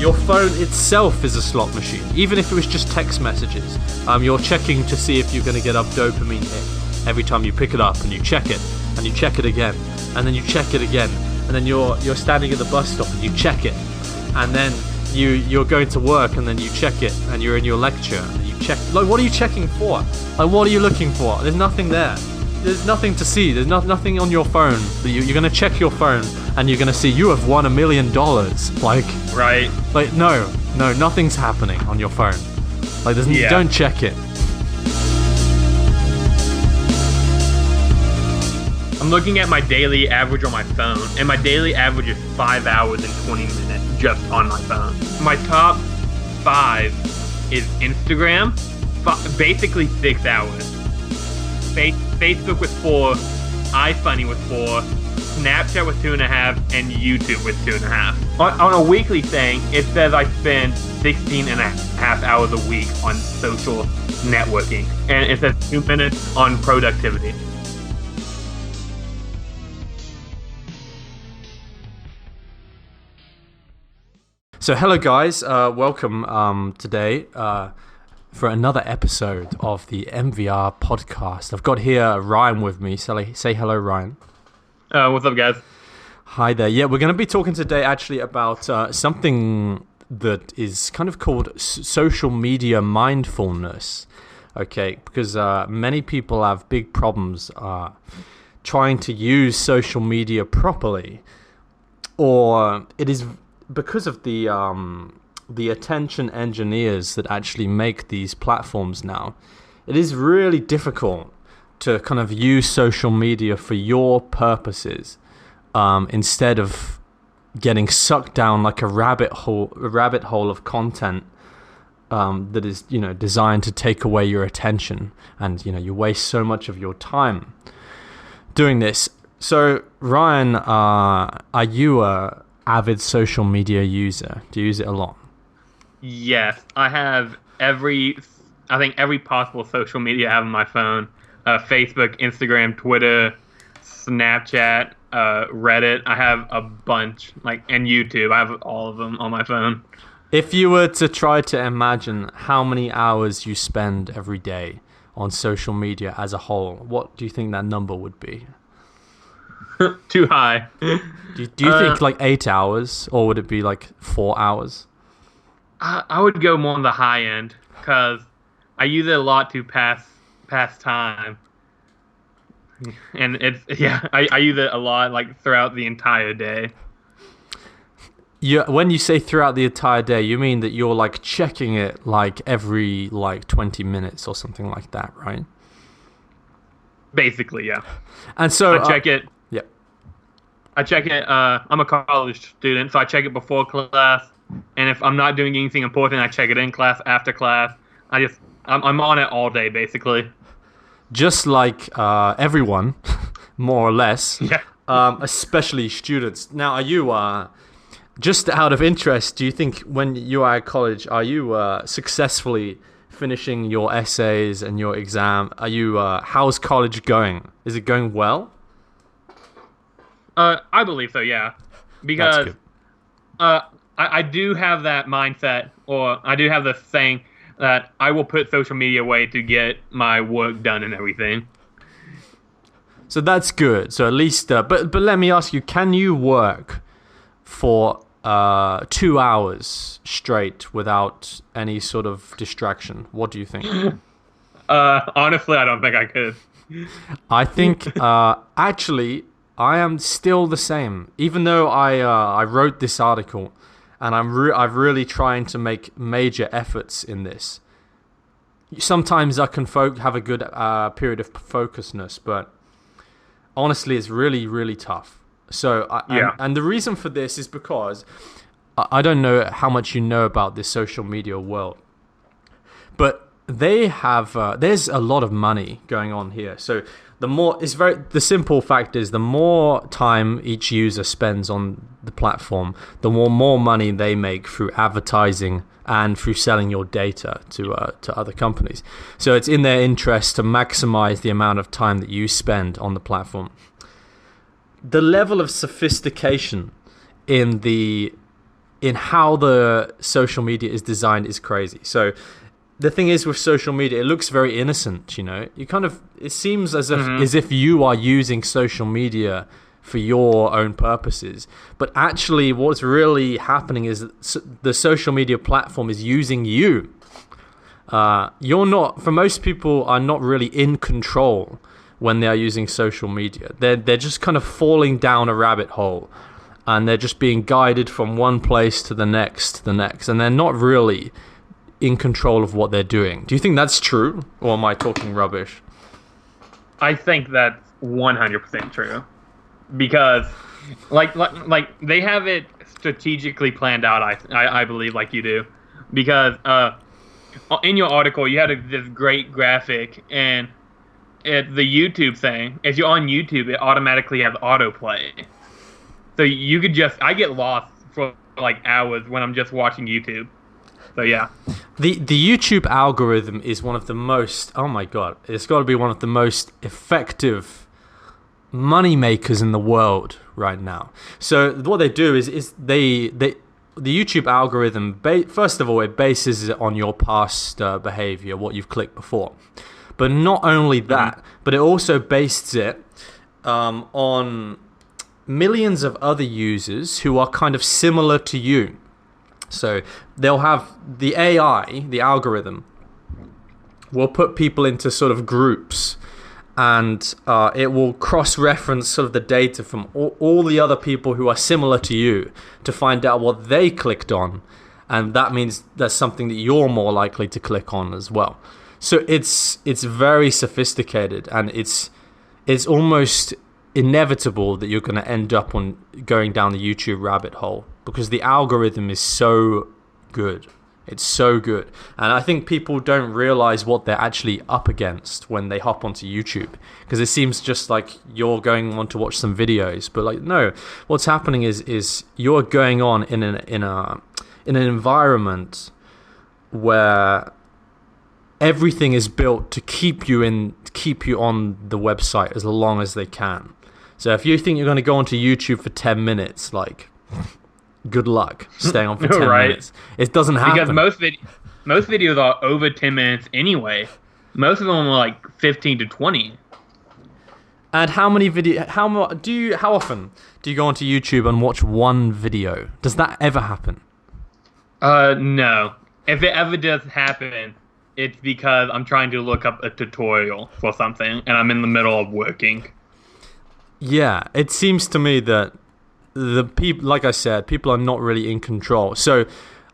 Your phone itself is a slot machine. Even if it was just text messages, you're checking to see if you're going to get a dopamine hit every time you pick it up, and you check it, and you check it again, and then you check it again, and then you're standing at the bus stop and you check it, and then you're going to work and then you check it, and you're in your lecture and you check. Like, what are you checking for? Like, what are you looking for? There's nothing there. There's nothing to see. There's nothing on your phone. You're gonna check your phone and you're gonna see you have won $1 million. Like, right? Like, no, nothing's happening on your phone. Like, don't check it. I'm looking at my daily average on my phone, and my daily average is 5 hours and 20 minutes just on my phone. My top 5 is Instagram, basically 6 hours. Facebook with 4, iFunny with 4, Snapchat with 2.5, and YouTube with 2.5. On a weekly thing, it says I spend 16.5 hours a week on social networking, and it says 2 minutes on productivity. So hello guys, welcome today for another episode of the MvR podcast. I've got here Ryan with me. Say hello, Ryan. What's up, guys? Hi there. Yeah, we're going to be talking today actually about something that is kind of called social media mindfulness. Okay, because many people have big problems trying to use social media properly, or it is because of the attention engineers that actually make these platforms now. It is really difficult to kind of use social media for your purposes instead of getting sucked down like a rabbit hole of content that is, designed to take away your attention, and you waste so much of your time doing this. So Ryan, are you a avid social media user? Do you use it a lot? Yes, I have every possible social media I have on my phone. Facebook, Instagram, Twitter, Snapchat, Reddit. I have a bunch, and YouTube. I have all of them on my phone. If you were to try to imagine how many hours you spend every day on social media as a whole, what do you think that number would be? Too high. Do you think 8 hours, or would it be 4 hours? I would go more on the high end, because I use it a lot to pass time, and I use it a lot throughout the entire day. When you say throughout the entire day, you mean that you're checking it every 20 minutes or something like that, right? Basically, yeah. And so I check it. Yeah. I check it. I'm a college student, so I check it before class. And if I'm not doing anything important, I check it in class, after class. I'm on it all day, basically. Just like everyone, more or less. Yeah. Especially students. Now, are you, just out of interest, do you think when you are at college, are you successfully finishing your essays and your exam? Are you? How's college going? Is it going well? I believe so, yeah. Because I do have that mindset, or I do have this saying that I will put social media away to get my work done and everything. So that's good. So at least, but let me ask you: can you work for 2 hours straight without any sort of distraction? What do you think? Honestly, I don't think I could. I think actually I am still the same, even though I wrote this article, and I'm really trying to make major efforts in this. Sometimes I can have a good period of focusness, but honestly, it's really, really tough. So, and the reason for this is because I don't know how much you know about this social media world, but they have there's a lot of money going on here. So the simple fact is, the more time each user spends on the platform, the more money they make through advertising and through selling your data to other companies. So it's in their interest to maximize the amount of time that you spend on the platform. The level of sophistication in in how the social media is designed is crazy. So the thing is with social media, it looks very innocent, it seems as if you are using social media for your own purposes. But actually what's really happening is the social media platform is using you. For most people are not really in control when they are using social media. They're just kind of falling down a rabbit hole, and they're just being guided from one place to the next, and they're not really in control of what they're doing. Do you think that's true, or am I talking rubbish? I think that's 100% true, because like they have it strategically planned out. I believe, like you do, because in your article you had this great graphic, and the YouTube thing, if you're on YouTube, it automatically has autoplay. So you could I get lost for like hours when I'm just watching YouTube. So yeah. The YouTube algorithm is one of the most, oh my god, it's got to be one of the most effective money makers in the world right now. So what they do is the YouTube algorithm, first of all, it bases it on your past behavior, what you've clicked before. But not only that, but it also bases it on millions of other users who are kind of similar to you. So they'll have the AI, the algorithm, will put people into sort of groups, and it will cross-reference sort of the data from all the other people who are similar to you to find out what they clicked on, and that means that's something that you're more likely to click on as well. So it's very sophisticated, and it's almost inevitable that you're going to end up on going down the YouTube rabbit hole, because the algorithm is so good. It's so good. And I think people don't realize what they're actually up against when they hop onto YouTube, because it seems just like you're going on to watch some videos, but like, no, what's happening is you're going on in an environment where everything is built to keep you on the website as long as they can. So if you think you're going to go onto YouTube for 10 minutes, like, good luck staying on for 10 minutes. It doesn't happen. Because most videos are over 10 minutes anyway. Most of them are like 15 to 20. And how often do you go onto YouTube and watch one video? Does that ever happen? No. If it ever does happen, it's because I'm trying to look up a tutorial for something and I'm in the middle of working. Yeah, it seems to me that the people, like I said, people are not really in control. So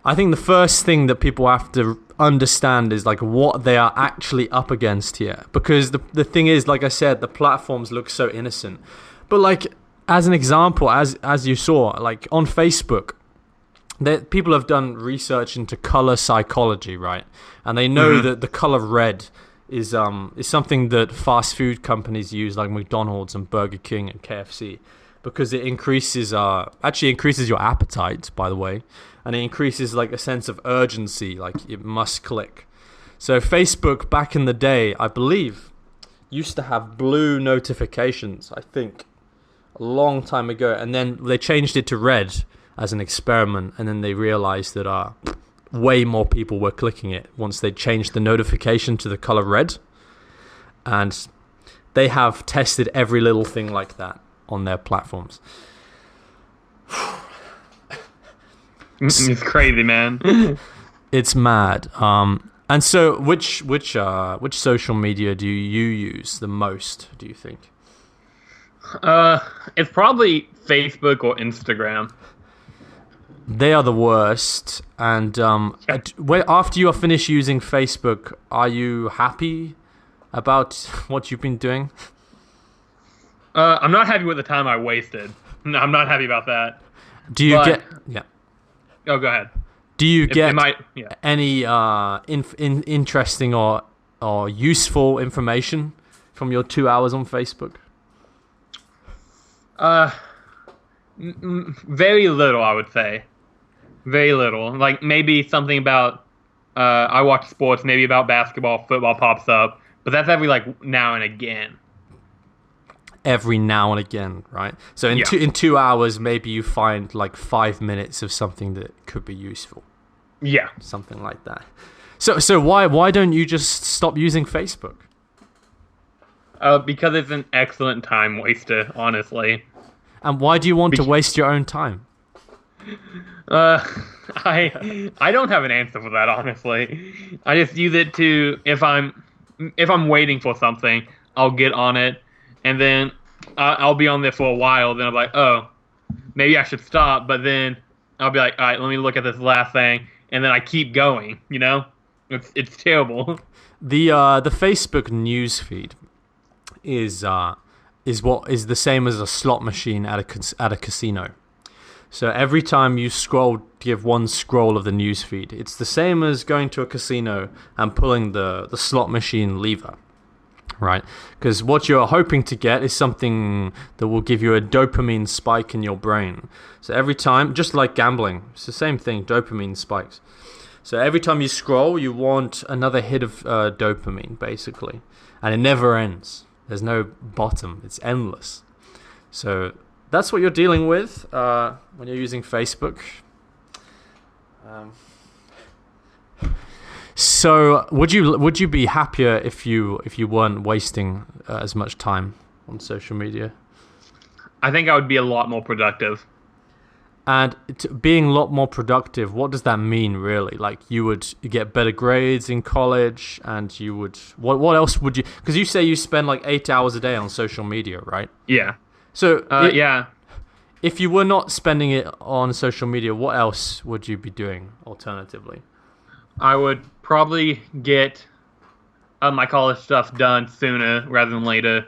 I think the first thing that people have to understand is like what they are actually up against here. Because the thing is, like I said, the platforms look so innocent. But like, as an example, as you saw, like on Facebook, people have done research into color psychology, right? And they know that the color red is something that fast food companies use, like McDonald's and Burger King and KFC, because it increases your appetite, by the way, and it increases like a sense of urgency, like it must click. So Facebook back in the day, I believe, used to have blue notifications, I think, a long time ago, and then they changed it to red as an experiment, and then they realized that way more people were clicking it once they changed the notification to the color red. And they have tested every little thing like that on their platforms. It's crazy, man. It's mad. And so which social media do you use the most, do you think? It's probably Facebook or Instagram. They are the worst. And after you are finished using Facebook, are you happy about what you've been doing? I'm not happy with the time I wasted. No, I'm not happy about that. Do you get... Yeah. Oh, go ahead. Do you get any interesting or useful information from your 2 hours on Facebook? Very little, I would say. Very little. Like maybe something about I watch sports, maybe about basketball, football pops up, but that's every like now and again. every now and again, right? So in 2 hours, maybe you find like 5 minutes of something that could be useful. Yeah. Something like that. So why don't you just stop using Facebook? Because it's an excellent time waster, honestly. And why do you want to waste your own time? I don't have an answer for that, honestly. I just use it to if I'm waiting for something, I'll get on it, and then I'll be on there for a while. Then I'm like, oh, maybe I should stop. But then I'll be like, all right, let me look at this last thing, and then I keep going. You know, it's terrible. The Facebook news feed is the same as a slot machine at a casino. So every time you give one scroll of the news feed, it's the same as going to a casino and pulling the slot machine lever, right? Because what you're hoping to get is something that will give you a dopamine spike in your brain. So every time, just like gambling, it's the same thing, dopamine spikes. So every time you scroll, you want another hit of dopamine, basically. And it never ends. There's no bottom. It's endless. So that's what you're dealing with when you're using Facebook. So would you be happier if you weren't wasting as much time on social media? I think I would be a lot more productive. And being a lot more productive, what does that mean really? Like you would get better grades in college, and you would what else would you? Because you say you spend like 8 hours a day on social media, right? Yeah. So yeah. If you were not spending it on social media, what else would you be doing alternatively? I would probably get my college stuff done sooner rather than later.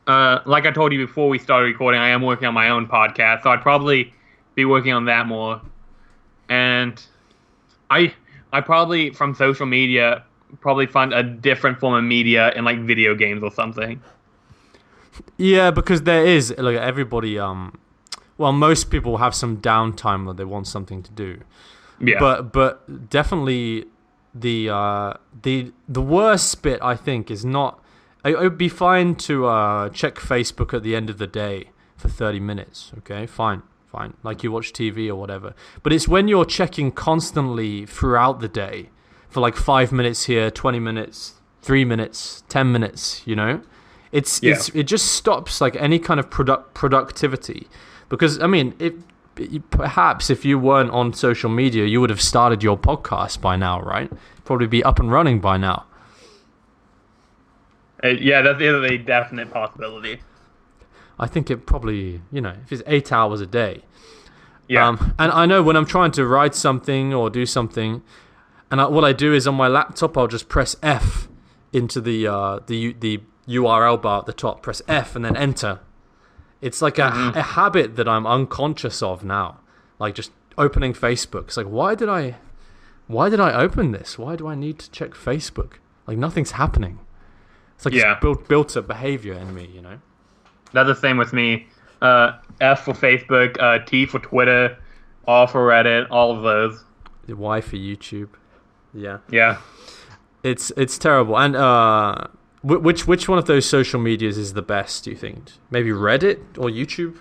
Like I told you before we started recording, I am working on my own podcast, so I'd probably be working on that more. And I probably, from social media, probably find a different form of media in like video games or something. Yeah, because there is, like, everybody, most people have some downtime where they want something to do. Yeah. But definitely the worst bit, I think, is not. It would be fine to check Facebook at the end of the day for 30 minutes. Okay, fine, like you watch TV or whatever. But it's when you're checking constantly throughout the day for like 5 minutes here, 20 minutes, 3 minutes, 10 minutes. You know, it just stops like any kind of productivity. Because I mean, perhaps if you weren't on social media, you would have started your podcast by now, right? Probably be up and running by now. Yeah, that's a definite possibility. I think it probably, if it's 8 hours a day. Yeah. And I know when I'm trying to write something or do something, and what I do is on my laptop, I'll just press F into the URL bar at the top, press F and then enter. It's like a habit that I'm unconscious of now. Like just opening Facebook. It's like, why did I open this? Why do I need to check Facebook? Like nothing's happening. It's like it's built a behavior in me, That's the same with me. F for Facebook, T for Twitter, R for Reddit, all of those. The Y for YouTube. Yeah. Yeah. It's terrible. And which one of those social medias is the best, do you think? Maybe Reddit or YouTube?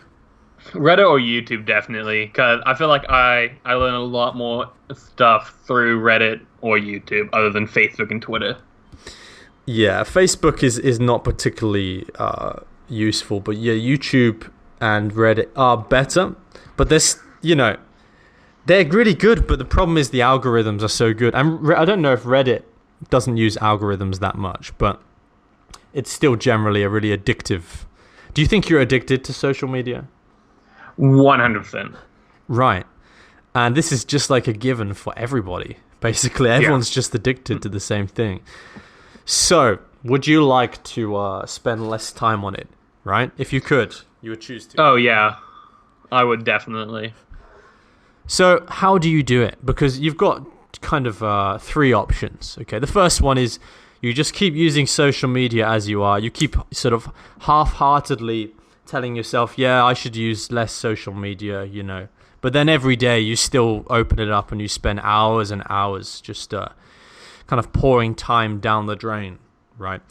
Reddit or YouTube, definitely. Because I feel like I learn a lot more stuff through Reddit or YouTube other than Facebook and Twitter. Yeah, Facebook is not particularly useful, but yeah, YouTube and Reddit are better. But there's, they're really good, but the problem is the algorithms are so good. And I don't know if Reddit doesn't use algorithms that much, but it's still generally a really addictive. Do you think you're addicted to social media? 100%. Right. And this is just like a given for everybody. Basically, everyone's just addicted to the same thing. So, would you like to spend less time on it, right? If you could, you would choose to. Oh, yeah. I would definitely. So, how do you do it? Because you've got kind of 3 options, okay? The first one is you just keep using social media as you are. You keep sort of half-heartedly telling yourself, yeah, I should use less social media, But then every day you still open it up and you spend hours and hours just kind of pouring time down the drain, right?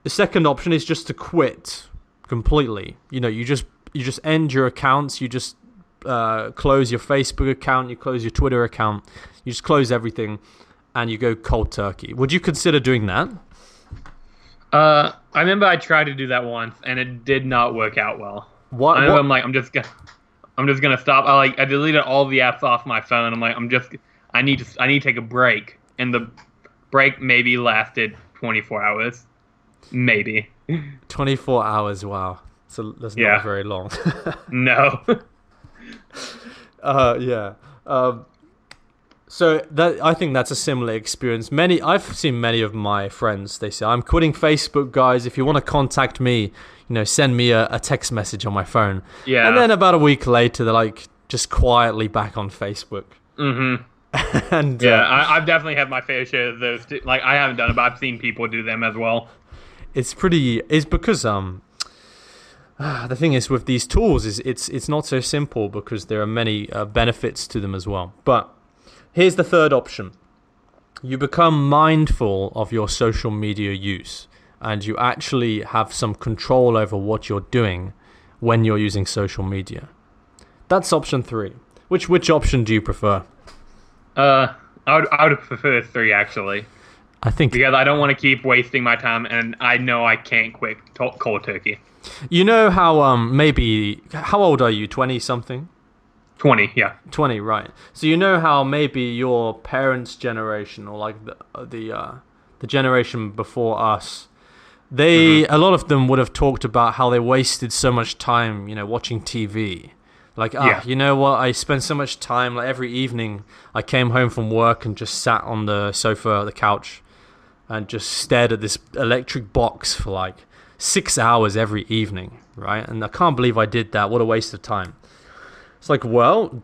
The second option is just to quit completely. You just end your accounts. You just close your Facebook account. You close your Twitter account. You just close everything, and you go cold turkey. Would you consider doing that? I remember I tried to do that once, and it did not work out well. What? I'm like, I'm just gonna stop. I deleted all the apps off my phone. I'm like, I need to take a break, and the break maybe lasted 24 hours, maybe. 24 hours. Wow, so that's not very long. No. Yeah. So I think that's a similar experience. I've seen many of my friends. They say, "I'm quitting Facebook, guys. If you want to contact me, send me a text message on my phone." Yeah. And then about a week later, they're like just quietly back on Facebook. Mm-hmm. And I've definitely had my fair share of those too. Like, I haven't done it, but I've seen people do them as well. It's because the thing is with these tools is it's not so simple because there are many benefits to them as well. But here's the third option. You become mindful of your social media use, and you actually have some control over what you're doing when you're using social media. That's option 3. Which option do you prefer? I would prefer 3, actually. I think because I don't want to keep wasting my time, and I know I can't quit cold turkey. You know how how old are you? 20 something? 20, yeah. 20, right. So you know how maybe your parents' generation, or like the generation before us, a lot of them would have talked about how they wasted so much time, watching TV. Like, you know what? I spent so much time, like every evening I came home from work and just sat on the sofa, the couch, and just stared at this electric box for like 6 hours every evening, right? And I can't believe I did that. What a waste of time. It's like, well,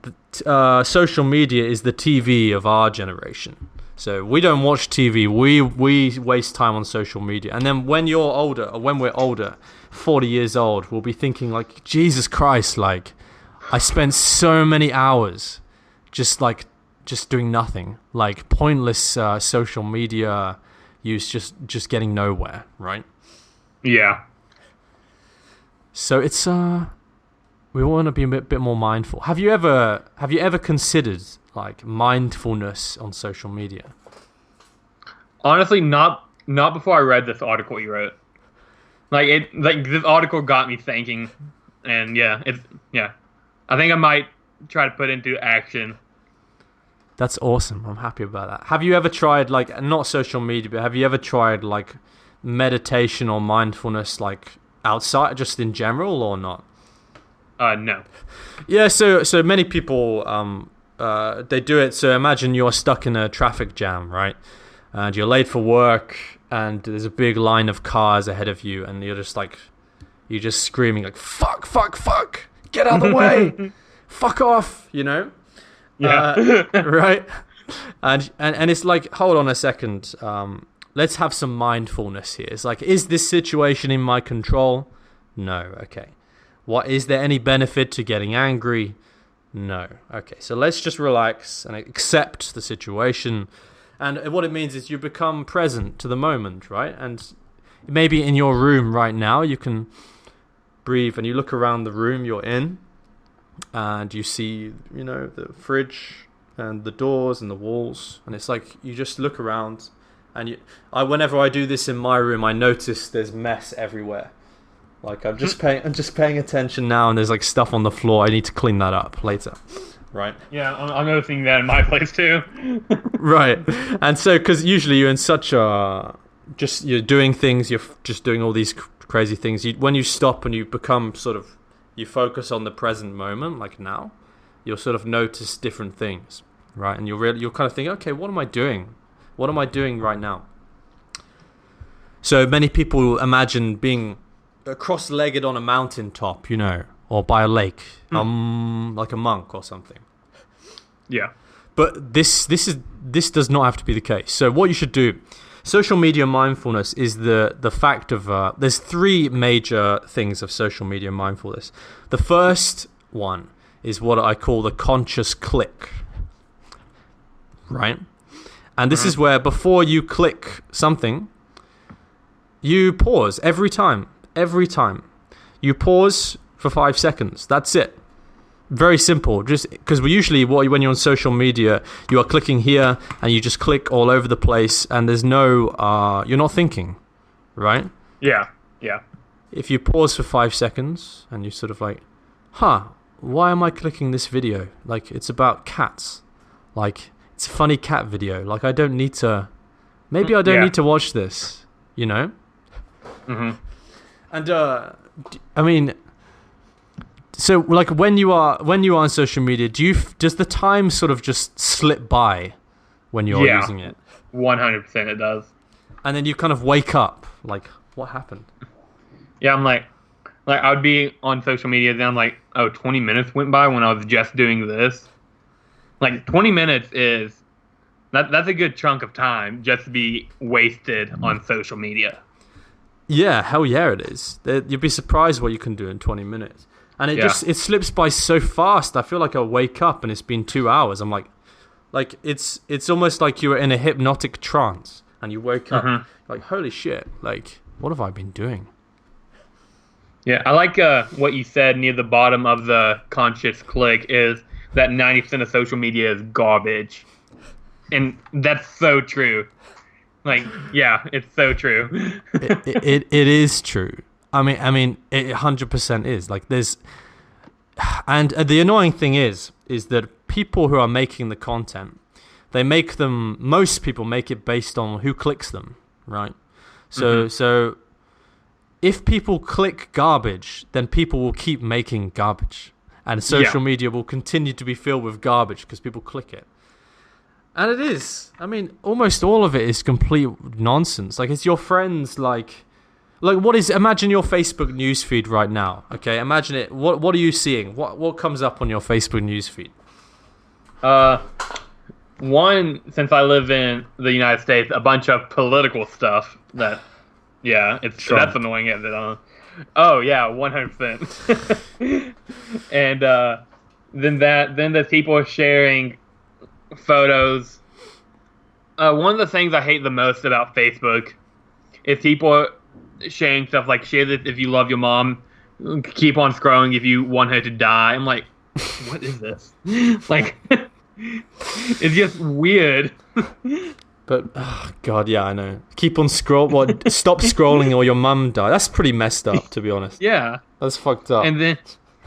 social media is the TV of our generation. So we don't watch TV. We waste time on social media. And then when you're older, or when we're older, 40 years old, we'll be thinking like, Jesus Christ, like, I spent so many hours just doing nothing, like pointless social media use, just getting nowhere, right? Yeah. So it's we want to be a bit more mindful. Have you ever considered like mindfulness on social media? Honestly, not before I read this article you wrote. Like this article got me thinking, and I think I might try to put into action. That's awesome. I'm happy about that. Have you ever tried, like, not social media, but have you ever tried like meditation or mindfulness, like outside, just in general, or not? No. Yeah, so many people they do it. So imagine you're stuck in a traffic jam, right? And you're late for work, and there's a big line of cars ahead of you, and you're just screaming like, fuck, fuck, fuck, get out of the way, fuck off, Yeah. Right? And it's like, hold on a second, let's have some mindfulness here. It's like, is this situation in my control? No. Okay. What, is there any benefit to getting angry? No. Okay, so let's just relax and accept the situation. And what it means is you become present to the moment, right? And maybe in your room right now, you can breathe and you look around the room you're in, and you see, the fridge and the doors and the walls, and it's like you just look around, and whenever I do this in my room, I notice there's mess everywhere. Like I'm just paying attention now, and there's like stuff on the floor. I need to clean that up later, right? Yeah, I'm noticing that in my place too. Right, and so because usually you're in such you're doing things, you're just doing all these crazy things. When you stop and you become you focus on the present moment, like now, you'll sort of notice different things, right? And you'll kind of think, okay, what am I doing? What am I doing right now? So many people imagine being cross-legged on a mountaintop, or by a lake, like a monk or something. Yeah. But this does not have to be the case. So what you should do, social media mindfulness is the fact of there's 3 major things of social media mindfulness. The first one is what I call the conscious click, right? And this is where before you click something, you pause every time. You pause for 5 seconds. That's it. Very simple. Just because when you're on social media, you are clicking here and you just click all over the place, and there's no you're not thinking, right? Yeah. If you pause for 5 seconds and you sort of like, why am I clicking this video? Like, it's about cats. Like, it's a funny cat video. Like, I don't need to watch this, you know? Mm-hmm. And I mean, so like when you are on social media, does the time sort of just slip by when you're using it? 100% it does. And then you kind of wake up, like, what happened? Yeah, I'm like I would be on social media, then I'm like, 20 minutes went by when I was just doing this. Like, 20 minutes that's a good chunk of time just to be wasted on social media. Yeah, hell yeah, it is. You'd be surprised what you can do in 20 minutes. And it slips by so fast. I feel like I wake up and it's been 2 hours. I'm like it's almost like you were in a hypnotic trance and you woke up like, holy shit, like, what have I been doing? Yeah, I like what you said near the bottom of the conscious click is that 90% of social media is garbage. And that's so true. Like, yeah, it's so true. It is true. I mean, it 100% is. Like, and the annoying thing is that people who are making the content, most people make it based on who clicks them, right? So if people click garbage, then people will keep making garbage. And social media will continue to be filled with garbage because people click it. And it is. I mean, almost all of it is complete nonsense. Like, it's your friends, like imagine your Facebook newsfeed right now. Okay, imagine it. What are you seeing? What comes up on your Facebook newsfeed? One, since I live in the United States, a bunch of political stuff that, that's annoying. Oh yeah, 100%. And then there's people sharing photos. One of the things I hate the most about Facebook is people sharing stuff like, share this if you love your mom, keep on scrolling if you want her to die. I'm like, what is this? Like, it's just weird. But oh god, yeah, I know. Keep on stop scrolling or your mum die. That's pretty messed up, to be honest. Yeah, that's fucked up. And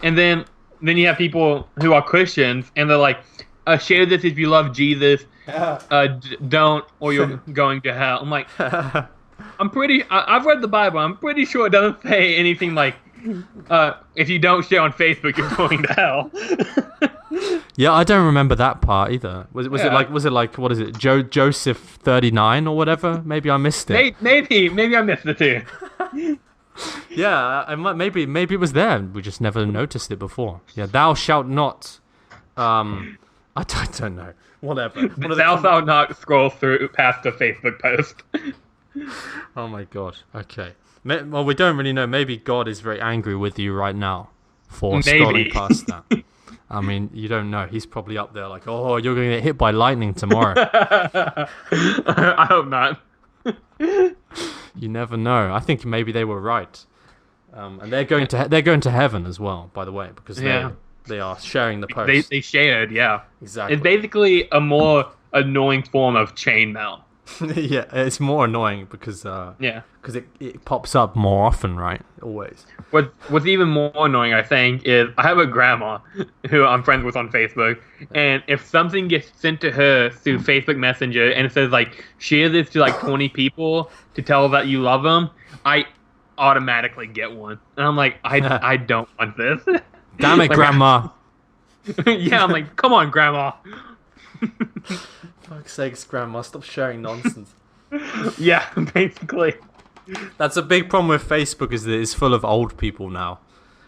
then you have people who are Christians and they're like, share this if you love Jesus. Don't, or you're going to hell. I'm like, I've read the Bible. I'm pretty sure it doesn't say anything like, if you don't share on Facebook, you're going to hell. Yeah, I don't remember that part either. Was it like what is it, Joseph 39 or whatever? Maybe I missed it. Maybe I missed it too. Yeah, maybe it was there. We just never noticed it before. Yeah, thou shalt not. I don't know. Whatever. Thou shalt not scroll through past a Facebook post. Oh my god. Okay. Well, we don't really know. Maybe God is very angry with you right now for scrolling past that. I mean, you don't know. He's probably up there like, oh, you're going to get hit by lightning tomorrow. I hope not. You never know. I think maybe they were right. And they're going to heaven as well, by the way, because they are sharing the post. They shared, yeah. Exactly. It's basically a more annoying form of chainmail. Yeah, it's more annoying because it pops up more often, right? Always. What's even more annoying, I think, is I have a grandma who I'm friends with on Facebook, and if something gets sent to her through Facebook Messenger and it says like, share this to like 20 people to tell that you love them, I automatically get one, and I'm like, I don't want this. Damn it, grandma. Yeah, I'm like, come on, grandma. Fuck's sakes, grandma, stop sharing nonsense. Yeah, basically. That's a big problem with Facebook, is that it's full of old people now,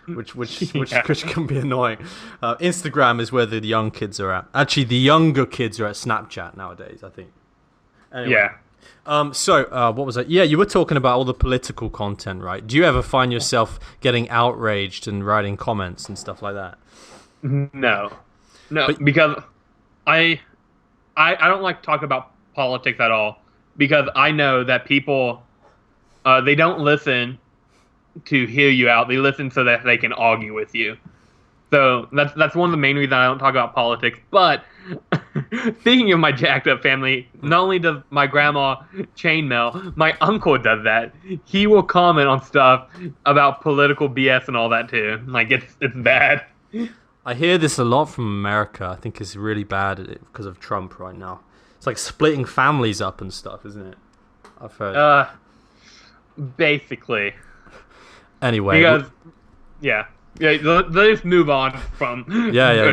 which can be annoying. Instagram is where the young kids are at. Actually, the younger kids are at Snapchat nowadays, I think. Anyway. Yeah. So what was that? Yeah, you were talking about all the political content, right? Do you ever find yourself getting outraged and writing comments and stuff like that? No, because I don't like to talk about politics at all, because I know that people, they don't listen to hear you out. They listen so that they can argue with you. So that's one of the main reasons I don't talk about politics. But speaking of my jacked up family, not only does my grandma chainmail, my uncle does that. He will comment on stuff about political BS and all that too. Like it's bad. I hear this a lot from America. I think it's really bad at it because of Trump right now. It's like splitting families up and stuff, isn't it? I've heard. Basically. Anyway. Because, yeah, let's move on from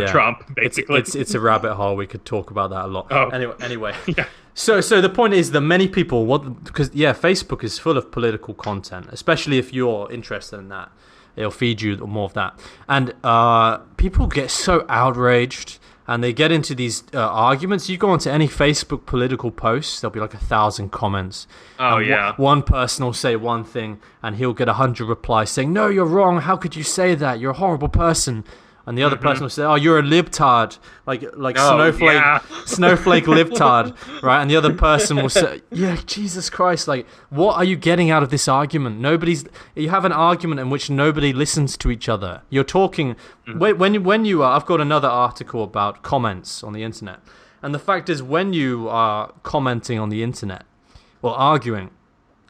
Trump, basically. It's a rabbit hole. We could talk about that a lot. Oh. Anyway. Yeah. So the point is that many people because Facebook is full of political content, especially if you're interested in that. It'll feed you more of that. And people get so outraged and they get into these arguments. You go onto any Facebook political posts, there'll be like 1,000 comments. Oh, and yeah. One person will say one thing and he'll get 100 replies saying, no, you're wrong. How could you say that? You're a horrible person. And the other person will say, oh, you're a libtard, like snowflake libtard, right? And the other person will say, yeah, Jesus Christ, like, what are you getting out of this argument? You have an argument in which nobody listens to each other. You're talking, when you are, I've got another article about comments on the internet. And the fact is, when you are commenting on the internet, or arguing,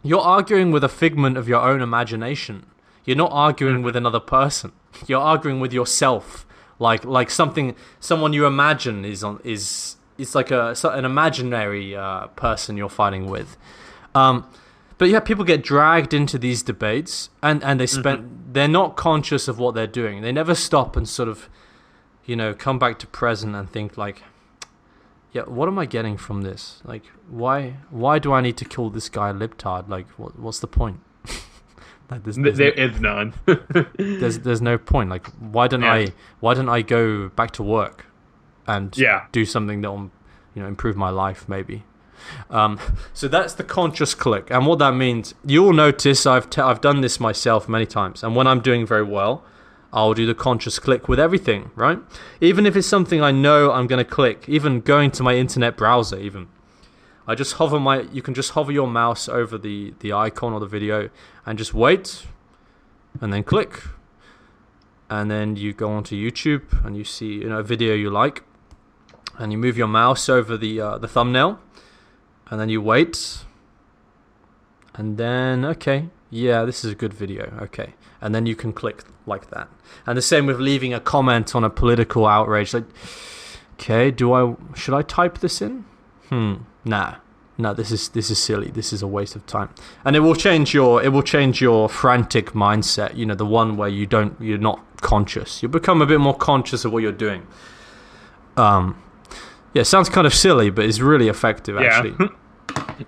you're arguing with a figment of your own imagination. You're not arguing with another person. You're arguing with yourself, like someone you imagine is like an imaginary person you're fighting with. But yeah, people get dragged into these debates, and they're not conscious of what they're doing. They never stop and sort of, come back to present and think like, yeah, what am I getting from this? Like, why do I need to call this guy a libtard? Like, what's the point? Like there is none. there's no point. Like, why don't I go back to work and do something that will improve my life maybe. So that's the conscious click, and what that means, you'll notice I've done this myself many times, and when I'm doing very well, I'll do the conscious click with everything, right? Even if it's something I know I'm going to click, even going to my internet browser, even. I just you can just hover your mouse over the icon or the video and just wait and then click. And then you go onto YouTube and you see a video you like and you move your mouse over the thumbnail and then you wait and then, okay, yeah, this is a good video, okay. And then you can click like that. And the same with leaving a comment on a political outrage. Like, okay, should I type this in? No, this is silly. This is a waste of time, and it will change your frantic mindset. The one where you're not conscious. You become a bit more conscious of what you're doing. Yeah, it sounds kind of silly, but it's really effective actually.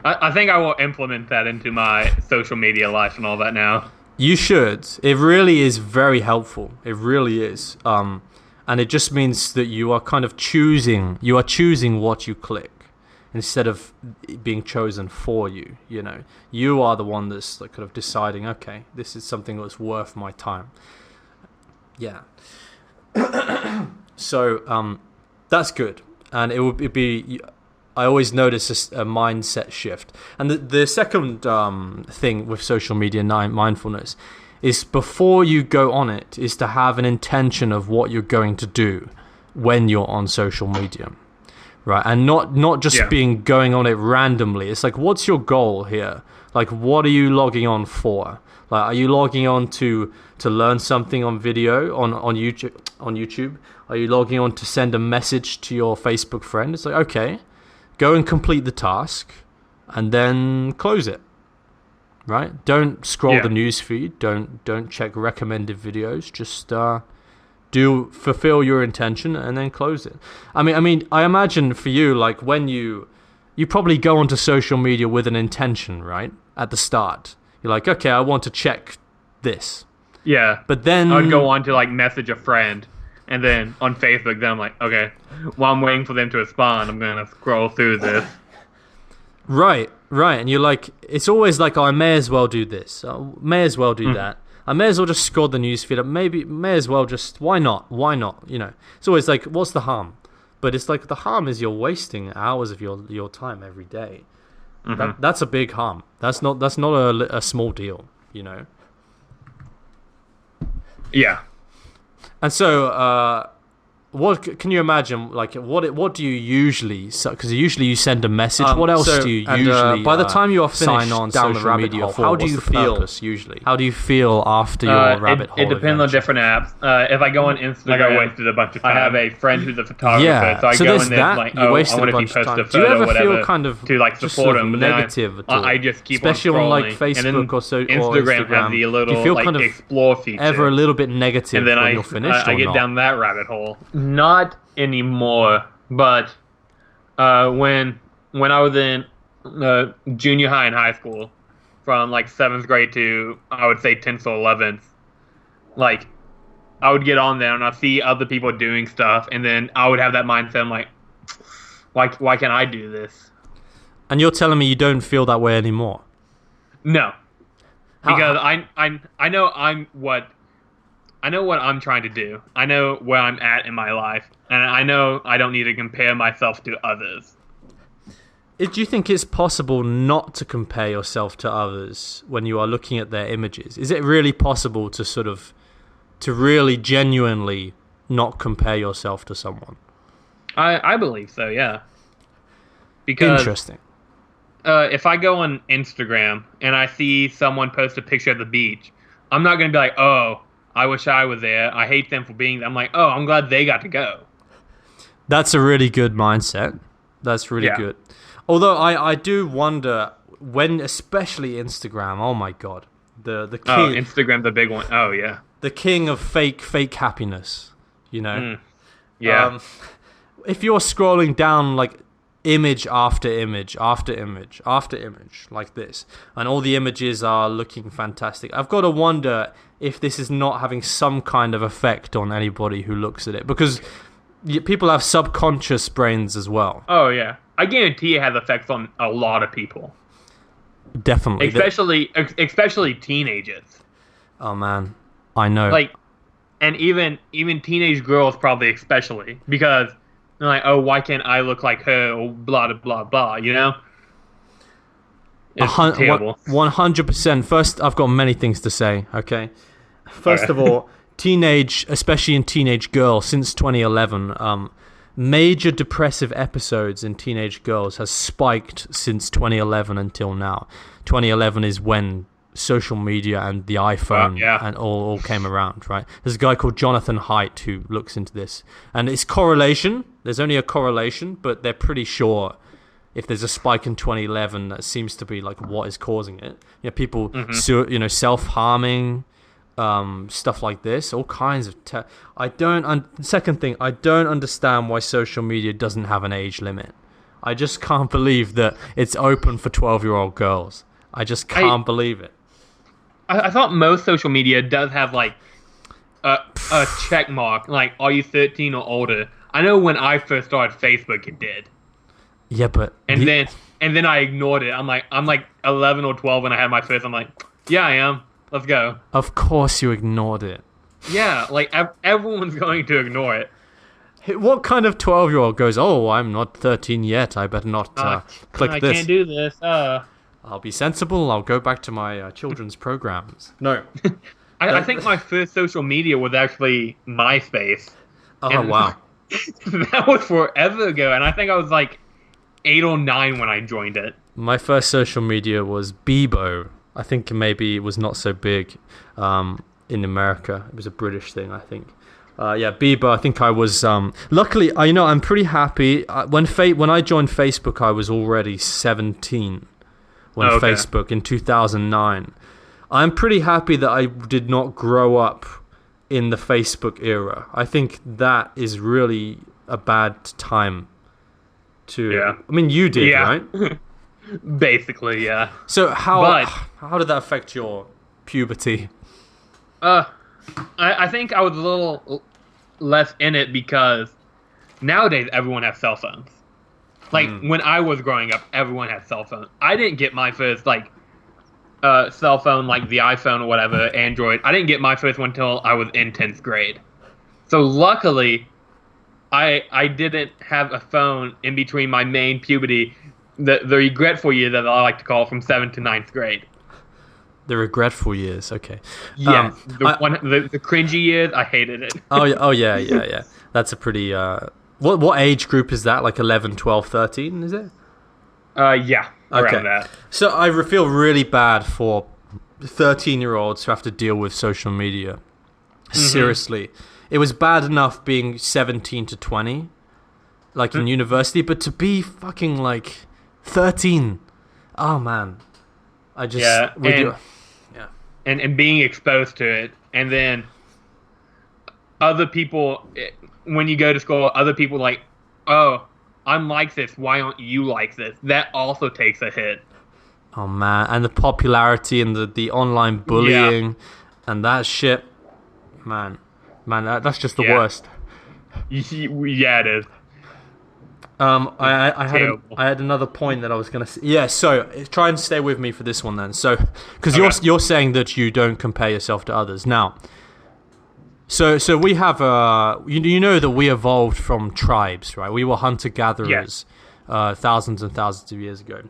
I think I will implement that into my social media life and all that now. You should. It really is very helpful. It really is. And it just means that you are kind of choosing. You are choosing what you click, instead of being chosen for you. You are the one that's like kind of deciding, okay, this is something that's worth my time. Yeah. So that's good, and it'd be. I always notice a mindset shift, and the second thing with social media mindfulness is, before you go on it, is to have an intention of what you're going to do when you're on social media. Right, and not just going on it randomly. It's like, what's your goal here? Like, what are you logging on for? Like, are you logging on to learn something on video on YouTube? Are you logging on to send a message to your Facebook friend? It's like, okay, go and complete the task, and then close it. Right? Don't scroll the news feed. Don't check recommended videos. Just fulfill your intention and then close it. I mean, I imagine for you, like, when you probably go onto social media with an intention, right? At the start, you're like, okay, I want to check this. Yeah. But then I'd go on to like message a friend, and then on Facebook, then I'm like, okay, while I'm waiting for them to respond, I'm gonna scroll through this. Right. And you're like, it's always like, oh, I may as well do this. I may as well do that. I may as well just scroll the newsfeed. May as well just, why not? It's always like, what's the harm? But it's like, the harm is you're wasting hours of your time every day. That's a big harm. That's not a small deal, Yeah. And so, what can you imagine? Like, what do you usually? Because usually you send a message. What else do you usually? By the time you are finished on down the social rabbit media, hole, how do you feel? Usually, how do you feel after your rabbit hole? It depends on different apps. If I go on Instagram, like I wasted a bunch of time. I have a friend who's a photographer, so I go in there like, oh, I wonder if he posts a photo, do you ever whatever, feel kind of to like support him? But negative at all? I just keep especially on like Facebook or so. Instagram has the little do you feel like kind of explore feature. Ever a little bit negative and then when you're finished? I get down that rabbit hole. Not anymore, but when I was in junior high and high school, from like 7th grade to I would say 10th or 11th, like I would get on there and I'd see other people doing stuff, and then I would have that mindset. I'm like, why can't I do this? And you're telling me you don't feel that way anymore? No, because I know what I'm trying to do. I know where I'm at in my life, and I know I don't need to compare myself to others. Do you think it's possible not to compare yourself to others when you are looking at their images? Is it really possible to really genuinely not compare yourself to someone? I believe so, yeah. Because interesting. If I go on Instagram and I see someone post a picture of the beach, I'm not going to be like, oh, I wish I was there. I hate them for being there. I'm like, oh, I'm glad they got to go. That's a really good mindset. That's really good. Although I do wonder when, especially Instagram, oh my God. The king. Oh, Instagram's a big one. Oh, yeah. The king of fake happiness, you know? Yeah. If you're scrolling down like image after image after image after image like this, and all the images are looking fantastic, I've got to wonder if this is not having some kind of effect on anybody who looks at it, because people have subconscious brains as well. Oh yeah, I guarantee it has effects on a lot of people. Definitely, especially teenagers. Oh man, I know. Like, and even teenage girls probably, especially because they're like, oh, why can't I look like her, or blah blah blah, you know? It's terrible. 100%. First, I've got many things to say. Okay. First of all, especially in teenage girls, since 2011, major depressive episodes in teenage girls has spiked since 2011 until now. 2011 is when social media and the iPhone and all came around, right? There's a guy called Jonathan Haidt who looks into this, and it's correlation. There's only a correlation, but they're pretty sure if there's a spike in 2011, that seems to be like what is causing it. You know, people, self-harming, stuff like this, all kinds of. Second thing, I don't understand why social media doesn't have an age limit. I just can't believe that it's open for 12-year-old girls. I just can't believe it. I thought most social media does have like a check mark, like are you 13 or older? I know when I first started Facebook, it did. Yeah, but and then I ignored it. I'm like 11 or 12 when I had my first. I'm like, yeah, I am. Let's go. Of course you ignored it. Yeah, like everyone's going to ignore it. What kind of 12-year-old goes, oh, I'm not 13 yet, I better not click this. I can't do this. I'll be sensible. I'll go back to my children's programs. No. I think my first social media was actually MySpace. Oh, wow. That was forever ago, and I think I was like 8 or 9 when I joined it. My first social media was Bebo. I think maybe it was not so big in America. It was a British thing, I think. Bebo, I think I was... luckily, I'm pretty happy. When I joined Facebook, I was already 17 when Facebook in 2009. I'm pretty happy that I did not grow up in the Facebook era. I think that is really a bad time to... Yeah. I mean, you did, right? Basically, yeah. So how did that affect your puberty? I think I was a little less in it because nowadays everyone has cell phones. Like when I was growing up, everyone had cell phones. I didn't get my first cell phone like the iPhone or whatever, Android. I didn't get my first one until I was in 10th grade. So luckily, I didn't have a phone in between my main puberty, the regretful year that I like to call from 7th to 9th grade. The regretful years. Okay. Yeah, the cringy years, I hated it. Oh yeah. That's a pretty. What age group is that? Like 11, 12, 13, is it? Yeah, around that. So I feel really bad for 13-year-olds who have to deal with social media. Seriously. It was bad enough being 17 to 20, like in university, but to be fucking like 13, oh man, I just and being exposed to it, and then other people, when you go to school, other people like, oh, I'm like this, why aren't you like this? That also takes a hit. Oh man, and the popularity and the online bullying and that shit, man, that's just the worst. Yeah, it is. I had another point that I was gonna say. Yeah, so try and stay with me for this one then. So, because you're saying that you don't compare yourself to others now. So we have you know that we evolved from tribes, right? We were hunter gatherers, thousands and thousands of years ago.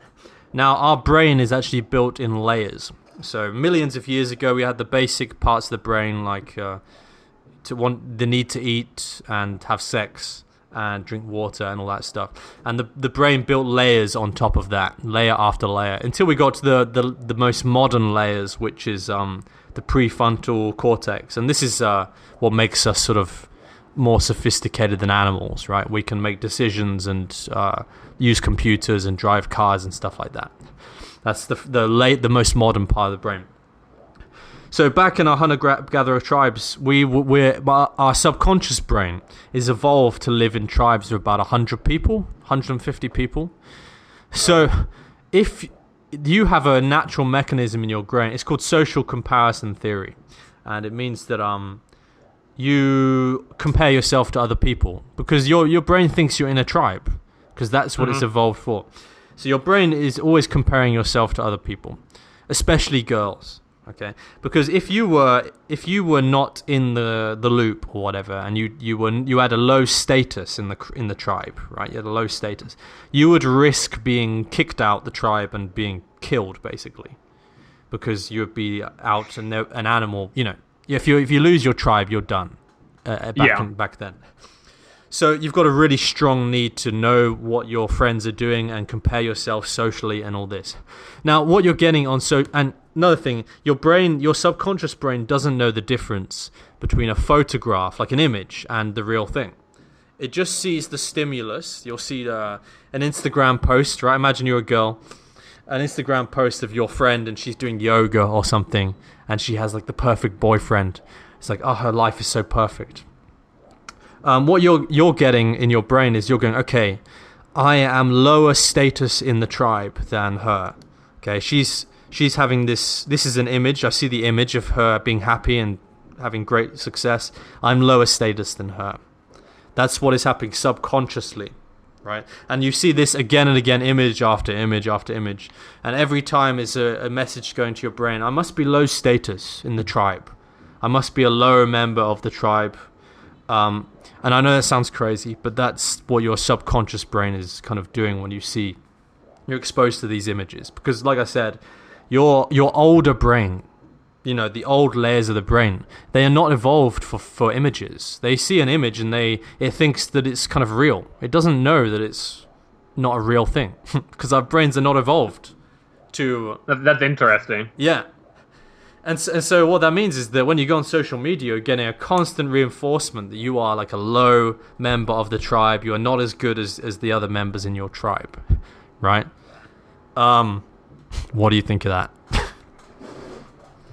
Now our brain is actually built in layers. So millions of years ago, we had the basic parts of the brain like the need to eat and have sex and drink water and all that stuff, and the brain built layers on top of that, layer after layer, until we got to the most modern layers, which is the prefrontal cortex. And this is what makes us sort of more sophisticated than animals, right? We can make decisions and use computers and drive cars and stuff like that. That's the most modern part of the brain. So back in our hunter-gatherer tribes, our subconscious brain is evolved to live in tribes of about 100 people, 150 people. So if you have a natural mechanism in your brain, it's called social comparison theory. And it means that you compare yourself to other people because your brain thinks you're in a tribe, because that's what it's evolved for. So your brain is always comparing yourself to other people, especially girls. Okay, because if you were not in the loop or whatever, and you had a low status in the tribe, right? You had a low status. You would risk being kicked out the tribe and being killed, basically, because you would be out an animal. You know, if you lose your tribe, you're done. Back then. So you've got a really strong need to know what your friends are doing and compare yourself socially and all this. Now, what you're getting on and another thing, your subconscious brain doesn't know the difference between a photograph, like an image, and the real thing. It just sees the stimulus. You'll see an Instagram post, right? Imagine you're a girl, an Instagram post of your friend, and she's doing yoga or something, and she has like the perfect boyfriend. It's like, oh, her life is so perfect. What you're getting in your brain is you're going, okay, I am lower status in the tribe than her. Okay, she's having this is an image. I see the image of her being happy and having great success. I'm lower status than her. That's what is happening subconsciously, right? And you see this again and again, image after image after image. And every time is a message going to your brain, I must be low status in the tribe. I must be a lower member of the tribe. And I know that sounds crazy, but that's what your subconscious brain is kind of doing when you're exposed to these images. Because like I said, your older brain, you know, the old layers of the brain, they are not evolved for images. They see an image and it thinks that it's kind of real. It doesn't know that it's not a real thing because our brains are not evolved to... That's interesting. Yeah. And so what that means is that when you go on social media, you're getting a constant reinforcement that you are like a low member of the tribe. You are not as good as the other members in your tribe, right? What do you think of that?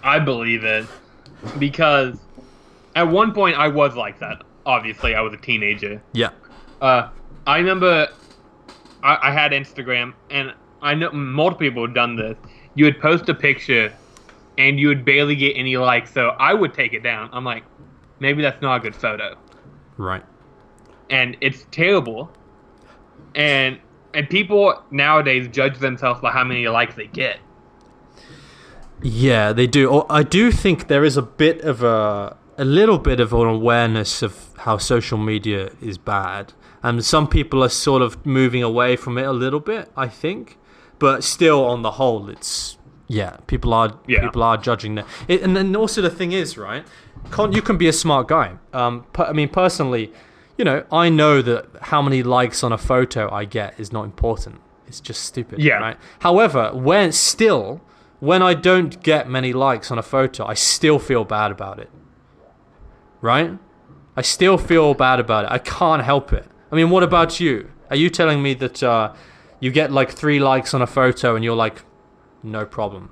I believe it, because at one point I was like that. Obviously, I was a teenager. Yeah. I remember I had Instagram, and I know multiple people have done this. You would post a picture and you would barely get any likes, so I would take it down. I'm like, maybe that's not a good photo. Right. And it's terrible. And people nowadays judge themselves by how many likes they get. Yeah, they do. I do think there is a little bit of an awareness of how social media is bad. And some people are sort of moving away from it a little bit, I think. But still, on the whole, it's Yeah, people are judging that. And then also the thing is, right? You can be a smart guy. I mean, personally, I know that how many likes on a photo I get is not important. It's just stupid, right? However, when I don't get many likes on a photo, I still feel bad about it, right? I still feel bad about it. I can't help it. I mean, what about you? Are you telling me that you get like 3 likes on a photo and you're like, no problem,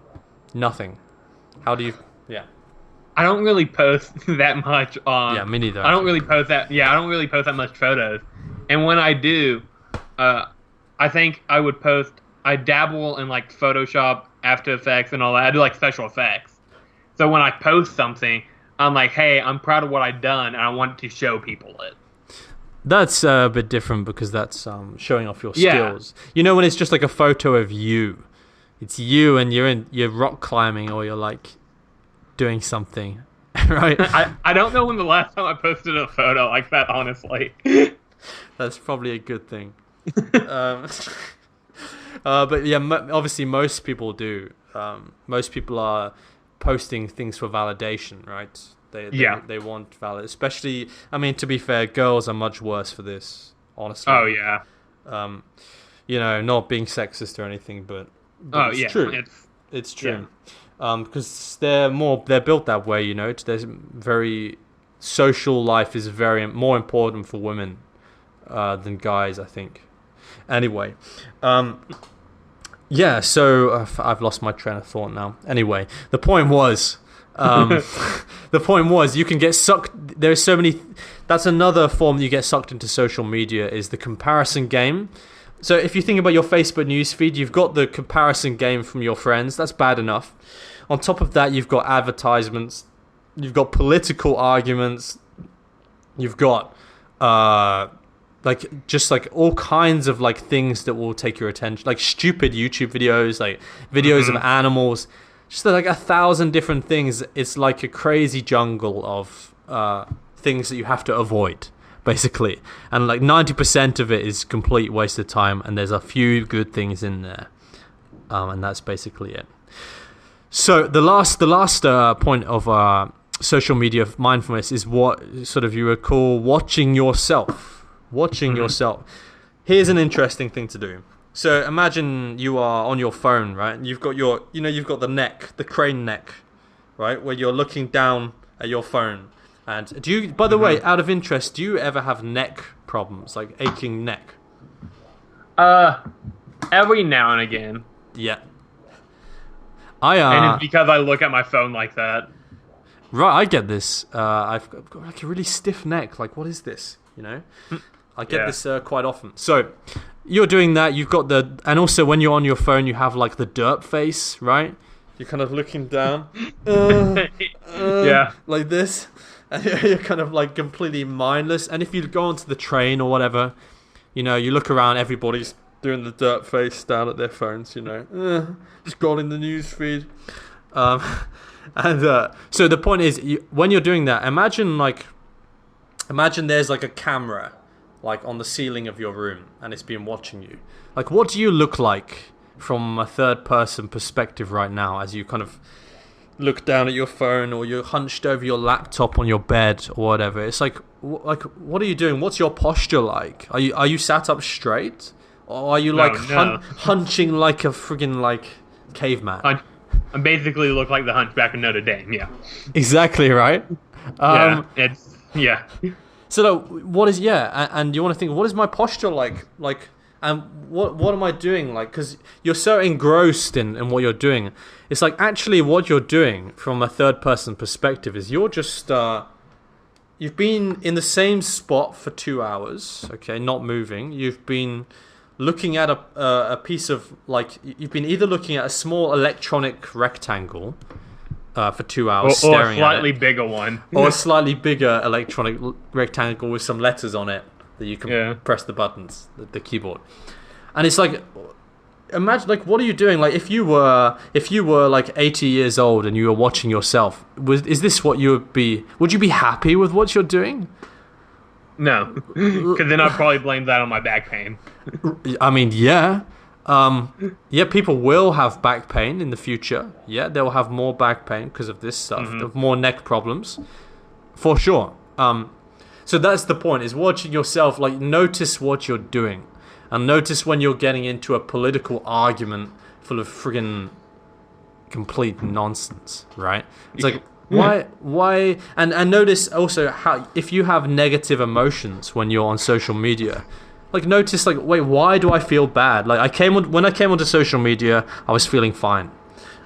nothing? How do you? Yeah. I don't really post that much on. Yeah, me neither. I don't really post that. Yeah, I don't really post that much photos. And when I do, I think I would post. I dabble in like Photoshop, After Effects, and all that. I do like special effects. So when I post something, I'm like, hey, I'm proud of what I've done, and I want to show people it. That's a bit different because that's showing off your skills. When it's just like a photo of you, it's you and you're rock climbing or you're like doing something, right? I don't know when the last time I posted a photo like that, honestly. That's probably a good thing. But yeah, obviously most people do. Most people are posting things for validation, right? They want valid, especially. I mean, to be fair, girls are much worse for this, honestly. Oh yeah. Not being sexist or anything, but it's true. It's true. Because they're built that way. There's very social life is very more important for women than guys, I think. Anyway, so I've lost my train of thought now. Anyway, the point was. You can get sucked. There's so many. That's another form that you get sucked into social media is the comparison game. So if you think about your Facebook newsfeed, you've got the comparison game from your friends. That's bad enough. On top of that, you've got advertisements. You've got political arguments. You've got just all kinds of like things that will take your attention, like stupid YouTube videos, like videos of animals. Just like 1,000 different things. It's like a crazy jungle of things that you have to avoid, basically. And like 90% of it is complete waste of time, and there's a few good things in there. And that's basically it. So the last point of social media mindfulness is what sort of you would call watching yourself. Watching yourself. Here's an interesting thing to do. So imagine you are on your phone, right? And you've got you've got the crane neck, right? Where you're looking down at your phone. And do you, by the way, out of interest, do you ever have neck problems, like aching neck? Every now and again. Yeah. And it's because I look at my phone like that. Right, I get this. I've got like a really stiff neck. Like, what is this? I get this quite often. So you're doing that. You've got and also when you're on your phone, you have like the derp face, right? You're kind of looking down, like this, and you're kind of like completely mindless. And if you go onto the train or whatever, you look around, everybody's doing the derp face down at their phones, scrolling the news feed. So the point is, when you're doing that, imagine there's like a camera like on the ceiling of your room and it's been watching you. Like, what do you look like from a third person perspective right now as you kind of look down at your phone or you're hunched over your laptop on your bed or whatever? It's like what are you doing? What's your posture like? Are you sat up straight, or are you hunching like a friggin' like caveman? I basically look like the Hunchback of Notre Dame. Yeah, exactly right. Yeah. So what is and you want to think, what is my posture like? Like, and what am I doing? Like, because you're so engrossed in what you're doing. It's like actually what you're doing from a third person perspective is you're just you've been in the same spot for 2 hours, okay, not moving. You've been looking at a piece of you've been either looking at a small electronic rectangle for 2 hours, staring at it, or a slightly bigger one, or a slightly bigger electronic rectangle with some letters on it that you can press the buttons, the keyboard. And it's like, imagine, like, what are you doing? Like, if you were like 80 years old and you were watching yourself, is this what you would be? Would you be happy with what you're doing? No, because then I'd probably blame that on my back pain. I mean, yeah. Yeah, people will have back pain in the future. Yeah, they'll have more back pain because of this stuff. They'll have more neck problems, for sure. So that's the point, is watching yourself, like, notice what you're doing. And notice when you're getting into a political argument full of friggin' complete nonsense, right? It's like, why? And notice also how, if you have negative emotions when you're on social media, like, notice, like, wait, why do I feel bad? Like, when I came onto social media, I was feeling fine.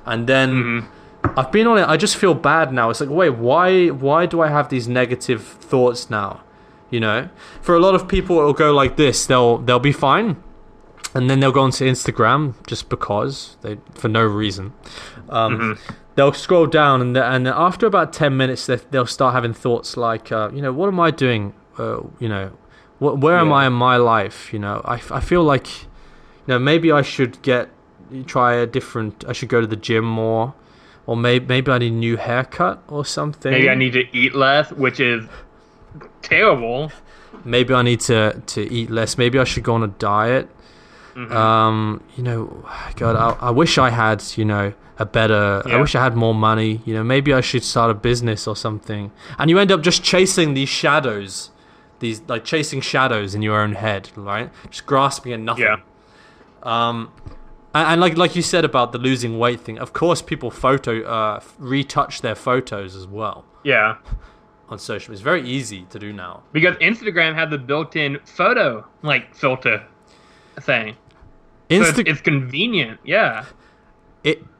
And then I've been on it, I just feel bad now. It's like, wait, why do I have these negative thoughts now? You know? For a lot of people, it'll go like this. They'll be fine, and then they'll go onto Instagram just because, for no reason. They'll scroll down, and after about 10 minutes, they'll start having thoughts like, what am I doing? Where am I in my life? I feel like, maybe I should I should go to the gym more, or maybe I need a new haircut or something. Maybe I need to eat less, which is terrible. Maybe I need to eat less. Maybe I should go on a diet. God, I wish I had, a better, I wish I had more money. Maybe I should start a business or something. And you end up just chasing these shadows. Chasing shadows in your own head, right? Just grasping at nothing. Yeah. And like you said about the losing weight thing, of course people retouch their photos as well. Yeah. On social, it's very easy to do now because Instagram had the built-in photo filter thing. So it's convenient. Yeah.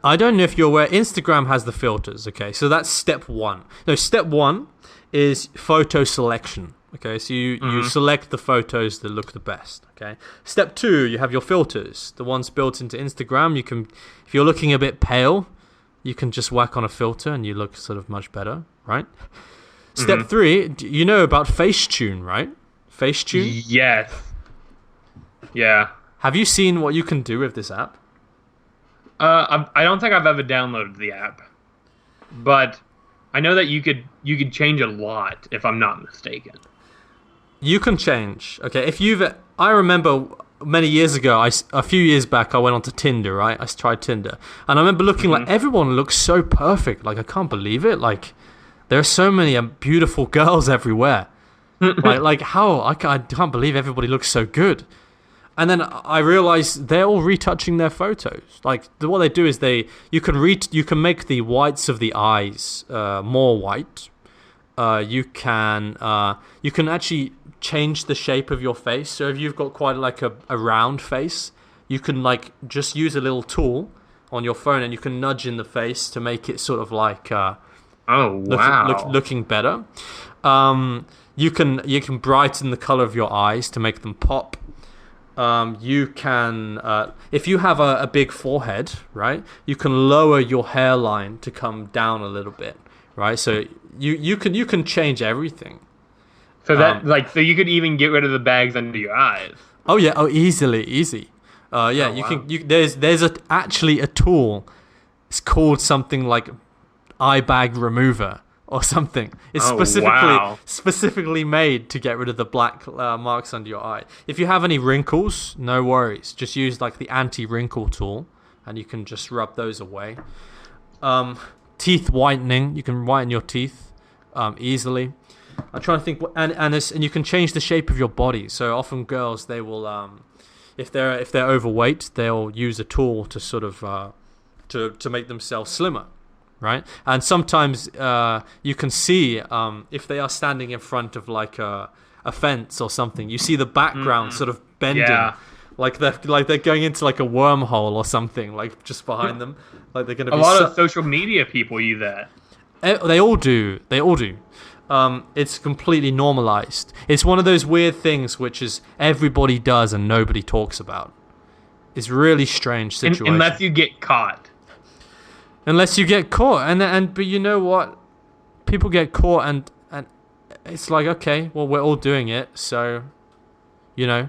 I don't know if you're aware, Instagram has the filters. Okay, so that's step one. No, step one is photo selection. Okay, so you select the photos that look the best. Okay. Step two, you have your filters. The ones built into Instagram. You can, if you're looking a bit pale, you can just whack on a filter and you look sort of much better, right? Step three, you know about Facetune, right? Facetune? Yes. Yeah. Have you seen what you can do with this app? I don't think I've ever downloaded the app, but I know that you could change a lot, if I'm not mistaken. You can change. Okay, I remember many years ago, a few years back, I went onto Tinder, right? I tried Tinder, and I remember looking like everyone looks so perfect. Like, I can't believe it. Like, there are so many beautiful girls everywhere. like how I can't believe everybody looks so good. And then I realized they're all retouching their photos. Like, what they do is you can make the whites of the eyes more white. You can actually change the shape of your face. So if you've got quite like a round face, you can just use a little tool on your phone and you can nudge in the face to make it sort of like looking better. You can brighten the color of your eyes to make them pop. You can, if you have a big forehead, right, you can lower your hairline to come down a little bit, right? So you can change everything. So that so you could even get rid of the bags under your eyes. Oh yeah, easy. There's actually a tool. It's called something like eye bag remover or something. It's specifically made to get rid of the black marks under your eye. If you have any wrinkles, no worries. Just use the anti-wrinkle tool, and you can just rub those away. Teeth whitening, you can whiten your teeth easily. I'm trying to think, and you can change the shape of your body. So often girls, they will, if they're overweight, they'll use a tool to sort of to make themselves slimmer. Right, and sometimes you can see if they are standing in front of a fence or something. You see the background sort of bending, like they're going into a wormhole or something, just behind them. Like they're going to. A lot of social media people use that. They all do. It's completely normalized. It's one of those weird things which is everybody does and nobody talks about. It's really strange situation. Unless you get caught. Unless you get caught, but you know what? People get caught, and it's like, okay, well, we're all doing it, so, and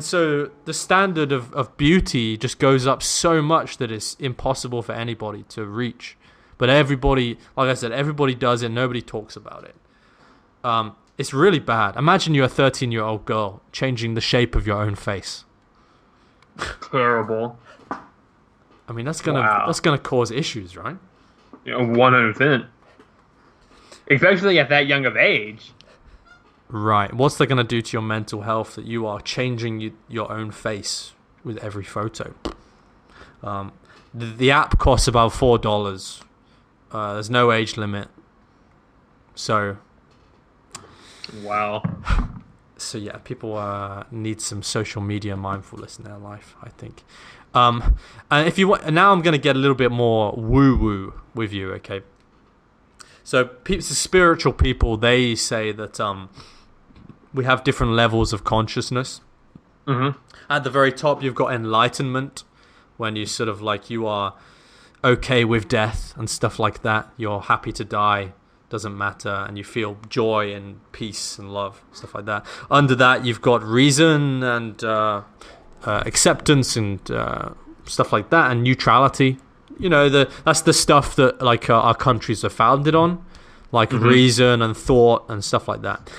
so the standard of beauty just goes up so much that it's impossible for anybody to reach. But everybody, like I said, everybody does it. Nobody talks about it. It's really bad. Imagine you're a 13-year-old girl changing the shape of your own face. Terrible. I mean, that's gonna Wow. that's gonna cause issues, right? 100%. Especially at that young of age. Right. What's that gonna do to your mental health that you are changing your own face with every photo? The app costs about $4. There's no age limit. So Wow. yeah, people need some social media mindfulness in their life, I think. And if you want, now I'm going to get a little bit more woo-woo with you, okay? So spiritual people, they say that we have different levels of consciousness. Mm-hmm. At the very top, you've got enlightenment, when you sort of like you are okay with death and stuff like that. You're happy to die, doesn't matter, and you feel joy and peace and love, stuff like that. Under that, you've got reason and acceptance and stuff like that, and neutrality. That's the stuff that like our countries are founded on, like reason and thought and stuff like that.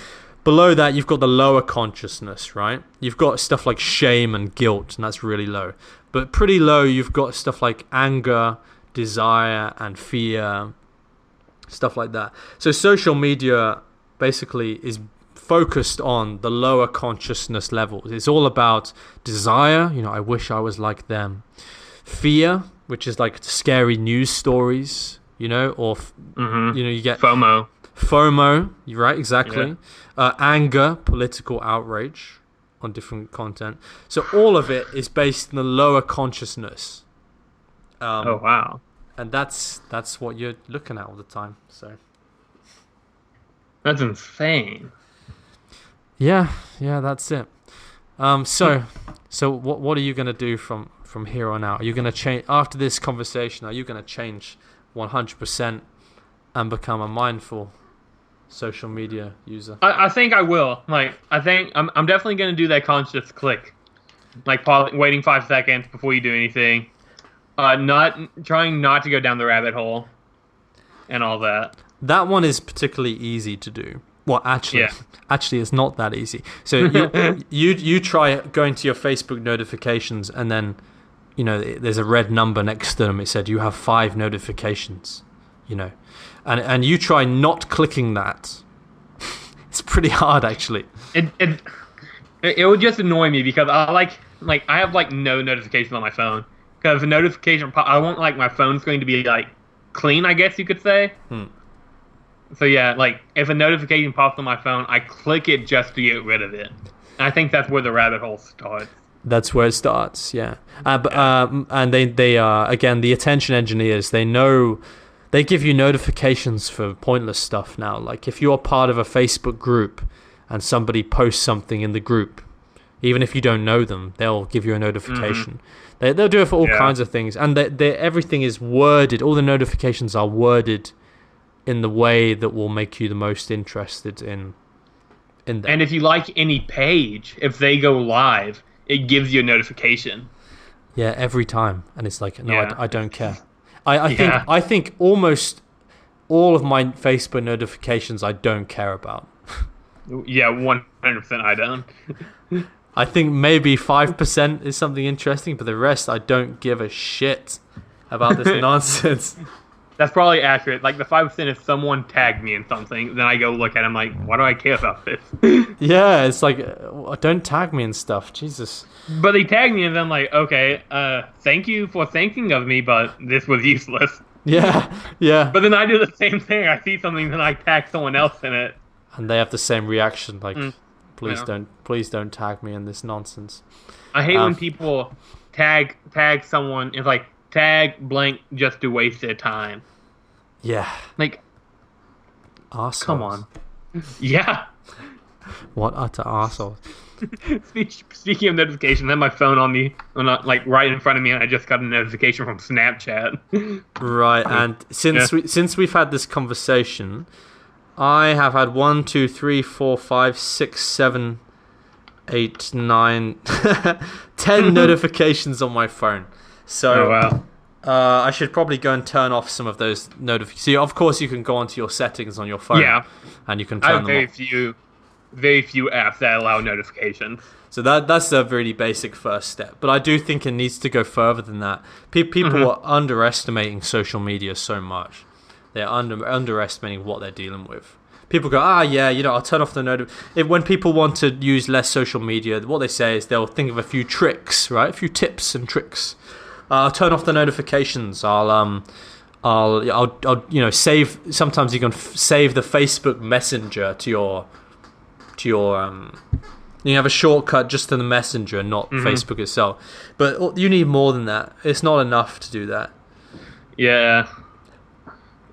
Below that, you've got the lower consciousness, right? You've got stuff like shame and guilt, and that's really low. But pretty low, you've got stuff like anger, desire, and fear, stuff like that. So social media basically is focused on the lower consciousness levels. It's all about desire, I wish I was like them. Fear, which is like scary news stories, or you get FOMO, you're right, exactly. Yeah. Anger, political outrage on different content. So all of it is based in the lower consciousness. Oh wow! And that's what you're looking at all the time. So that's insane. Yeah, that's it. So what are you gonna do from here on out? Are you gonna change after this conversation? Are you gonna change 100% and become a mindful social media user? I think I will. Like, I think I'm definitely gonna do that conscious click, like waiting 5 seconds before you do anything, trying not to go down the rabbit hole, and all that. That one is particularly easy to do. Well, actually, it's not that easy. So you try going to your Facebook notifications, and then there's a red number next to them. It said you have 5 notifications. And you try not clicking that. It's pretty hard, actually. It would just annoy me because I have like no notification on my phone, because a notification I want like my phone's going to be like clean, I guess you could say. So yeah, like if a notification pops on my phone, I click it just to get rid of it. And I think that's where the rabbit hole starts. That's where it starts, yeah. And they again, the attention engineers, they know. They give you notifications for pointless stuff now. Like if you're part of a Facebook group and somebody posts something in the group, even if you don't know them, they'll give you a notification. They'll do it for all kinds of things. And everything is worded. All the notifications are worded in the way that will make you the most interested in them. And if you like any page, if they go live, it gives you a notification. Yeah, every time. And it's like, no, I don't care. I think almost all of my Facebook notifications I don't care about. Yeah, 100% I don't. I think maybe 5% is something interesting, but the rest I don't give a shit about this nonsense. That's probably accurate. Like the 5% if someone tagged me in something, then I go look at it, I'm like, why do I care about this? Yeah, it's like, don't tag me and stuff. Jesus. But they tagged me and then I'm like, okay, thank you for thinking of me, but this was useless. Yeah. But then I do the same thing. I see something, then I tag someone else in it. And they have the same reaction, like, please don't tag me in this nonsense. I hate when people tag someone. It's like, tag blank just to waste their time. Yeah. Like, arseholes. Come on. Yeah. What utter arseholes. Speaking of notifications, I have my phone on me, like right in front of me, and I just got a notification from Snapchat. Right, and since we've had this conversation, I have had 1, 2, 3, 4, 5, 6, 7, 8, 9, 10 notifications on my phone. So, wow. I should probably go and turn off some of those notifications. See, of course, you can go onto your settings on your phone. Yeah. And you can turn them off. I have very few. very few apps that allow notifications. So that's a really basic first step. But I do think it needs to go further than that. People are underestimating social media so much. They're underestimating what they're dealing with. People go, I'll turn off the notification. When people want to use less social media, what they say is they'll think of a few tricks, right? A few tips and tricks. I'll turn off the notifications. I'll save. Sometimes you can save the Facebook Messenger to your. You have a shortcut just to the Messenger, not Facebook itself. But you need more than that. It's not enough to do that. Yeah,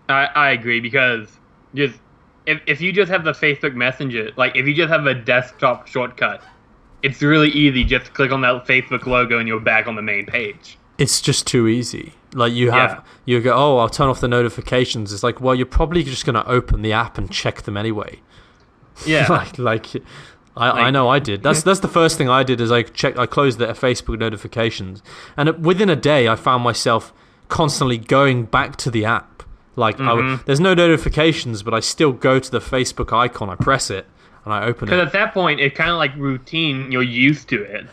I agree, because just if you just have the Facebook Messenger, like if you just have a desktop shortcut, it's really easy just to click on that Facebook logo and you're back on the main page. It's just too easy. Like you go, I'll turn off the notifications. It's like, well, you're probably just going to open the app and check them anyway. Yeah. I know I did. That's the first thing I did is I closed the Facebook notifications, and within a day I found myself constantly going back to the app. Like there's no notifications, but I still go to the Facebook icon. I press it and I open it. Because at that point it's kind of like routine. You're used to it.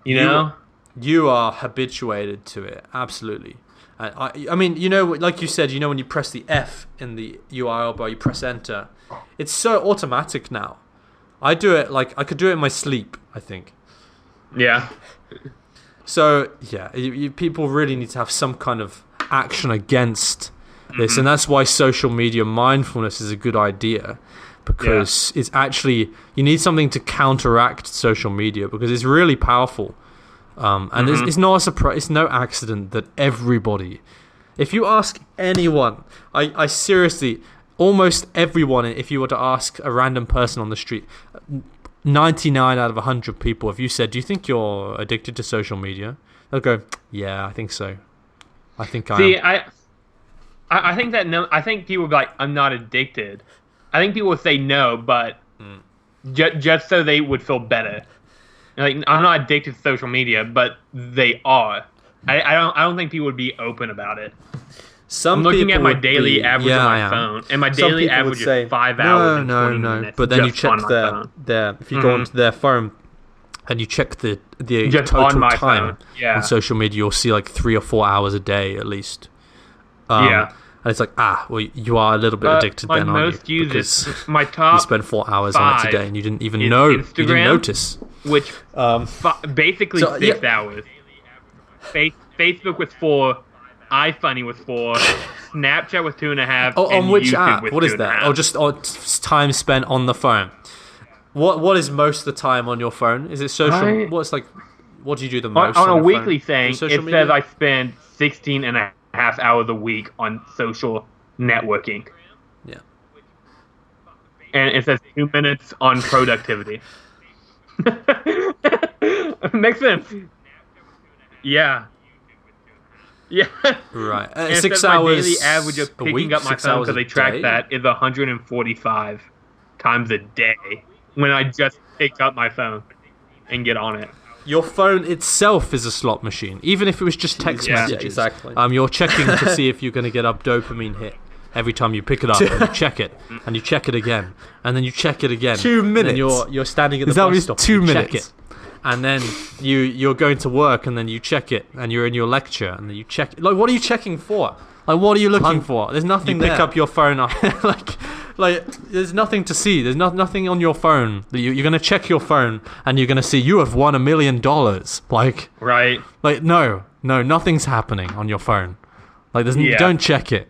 You know. You are habituated to it. Absolutely. I mean, like you said, when you press the F in the URL bar, you press enter. It's so automatic now. I do it I could do it in my sleep, I think. Yeah. So, yeah, people really need to have some kind of action against this. And that's why social media mindfulness is a good idea. Because it's actually, you need something to counteract social media, because it's really powerful. And it's not a surprise, it's no accident that everybody, if you ask anyone, I seriously, almost everyone, if you were to ask a random person on the street, 99 out of 100 people, if you said, do you think you're addicted to social media? They'll go, yeah, I think so. I think I am. I think that I think people would be like, I'm not addicted. I think people would say no, but just so they would feel better. Like, I'm not addicted to social media, but they are. I don't think people would be open about it. I'm looking at my daily average on my phone, and my daily average is 5 hours and 20 minutes. But then you check if you go onto their phone and you check the total time on social media, you'll see like 3 or 4 hours a day at least. And it's like, well, you are a little bit addicted then, aren't you? Because my top you spend 4 hours on it today and you didn't even know. Instagram, you didn't notice. Which basically 6 hours. Facebook was 4. iFunny was 4. Snapchat was 2.5. Oh, on which YouTube app? Was what is that? Just time spent on the phone. What is most of the time on your phone? Is it social? What do you do the most on a your weekly phone? thing? It says I spend 16.5 hours a week on social networking. Yeah. And it says 2 minutes on productivity. Makes sense. Yeah. Yeah. Right. 6 hours. My daily average of picking up my phone, because they track that, is 145 times a day when I just pick up my phone and get on it. Your phone itself is a slot machine, even if it was just text messages. Yeah, exactly. You're checking to see if you're going to get a dopamine hit every time you pick it up, and you check it, and you check it again, and then you check it again. 2 minutes. And you're standing at the bus stop. 2 minutes. Check it. And then you're going to work, and then you check it, and you're in your lecture, and then you check it. Like, what are you checking for? Like, what are you looking for? There's nothing there. You pick up your phone, like there's nothing to see. There's nothing on your phone. You're going to check your phone, and you're going to see you have won $1 million. Like, right. Like, no, nothing's happening on your phone. Like, don't check it.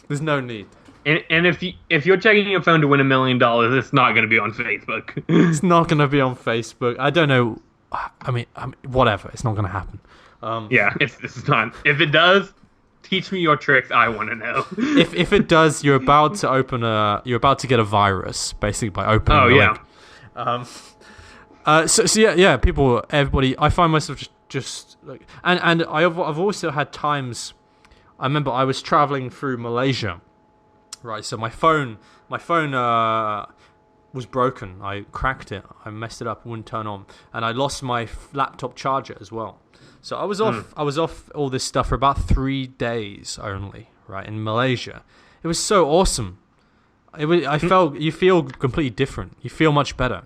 There's no need. And if you're checking your phone to win $1 million, it's not going to be on Facebook. It's not going to be on Facebook. I don't know. I mean, whatever. It's not going to happen. It's not. If it does, teach me your tricks. I want to know. If it does, you're about to get a virus, basically, by opening the link. So everybody. I find myself just like, and I've also had times. I remember I was traveling through Malaysia. Right, so my phone was broken. I cracked it. I messed it up. It wouldn't turn on, and I lost my laptop charger as well. So I was off. I was off all this stuff for about 3 days only. Right, in Malaysia, it was so awesome. I felt you feel completely different. You feel much better.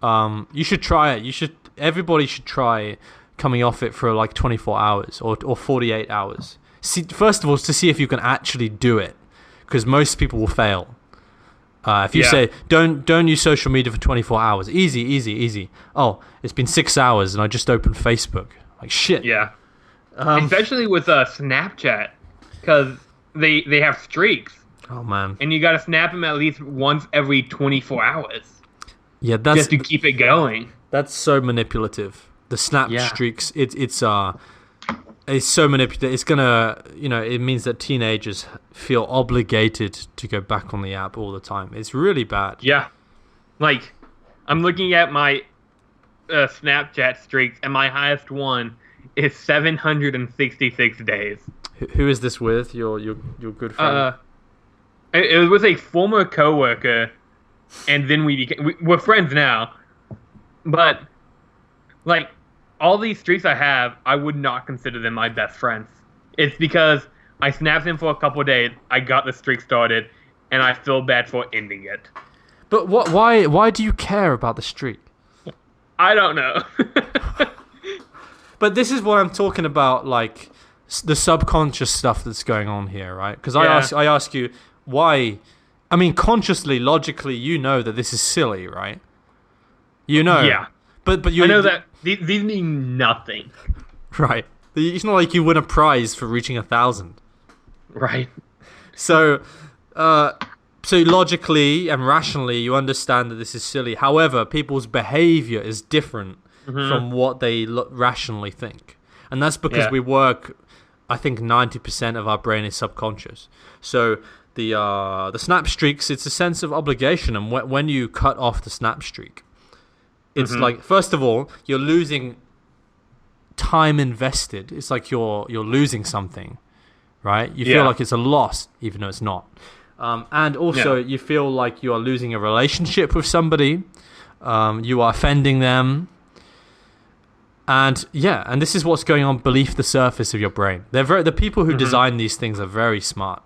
You should try it. Everybody should try coming off it for like 24 hours or 48 hours. First of all, to see if you can actually do it, because most people will fail. If you say don't use social media for 24 hours, easy. Oh, it's been 6 hours and I just opened Facebook. Like shit. Yeah. Especially with Snapchat, because they have streaks. Oh man. And you got to snap them at least once every 24 hours. Yeah, that's just to keep it going. That's so manipulative. The snap streaks, it's so manipulative. It's gonna, it means that teenagers feel obligated to go back on the app all the time. It's really bad. Yeah, like I'm looking at my Snapchat streaks, and my highest one is 766 days. Who is this with? Your good friend? It was with a former coworker, and then we're friends now. But like all these streaks I have, I would not consider them my best friends. It's because I snapped them for a couple of days, I got the streak started, and I feel bad for ending it. But why do you care about the streak? I don't know. But this is what I'm talking about, like the subconscious stuff that's going on here, right? Because I ask you why. I mean, consciously, logically, you know that this is silly, right? You know. Yeah. But you. I know that these mean nothing. Right. It's not like you win a prize for reaching 1,000. Right. So logically and rationally, you understand that this is silly. However, people's behavior is different from what they rationally think. And that's because we work, I think 90% of our brain is subconscious. So the snap streaks, it's a sense of obligation. And when you cut off the snap streak, it's like, first of all, you're losing time invested. It's like you're losing something, right? You feel like it's a loss, even though it's not. And also, you feel like you are losing a relationship with somebody. You are offending them. And this is what's going on beneath the surface of your brain. The people who design these things are very smart.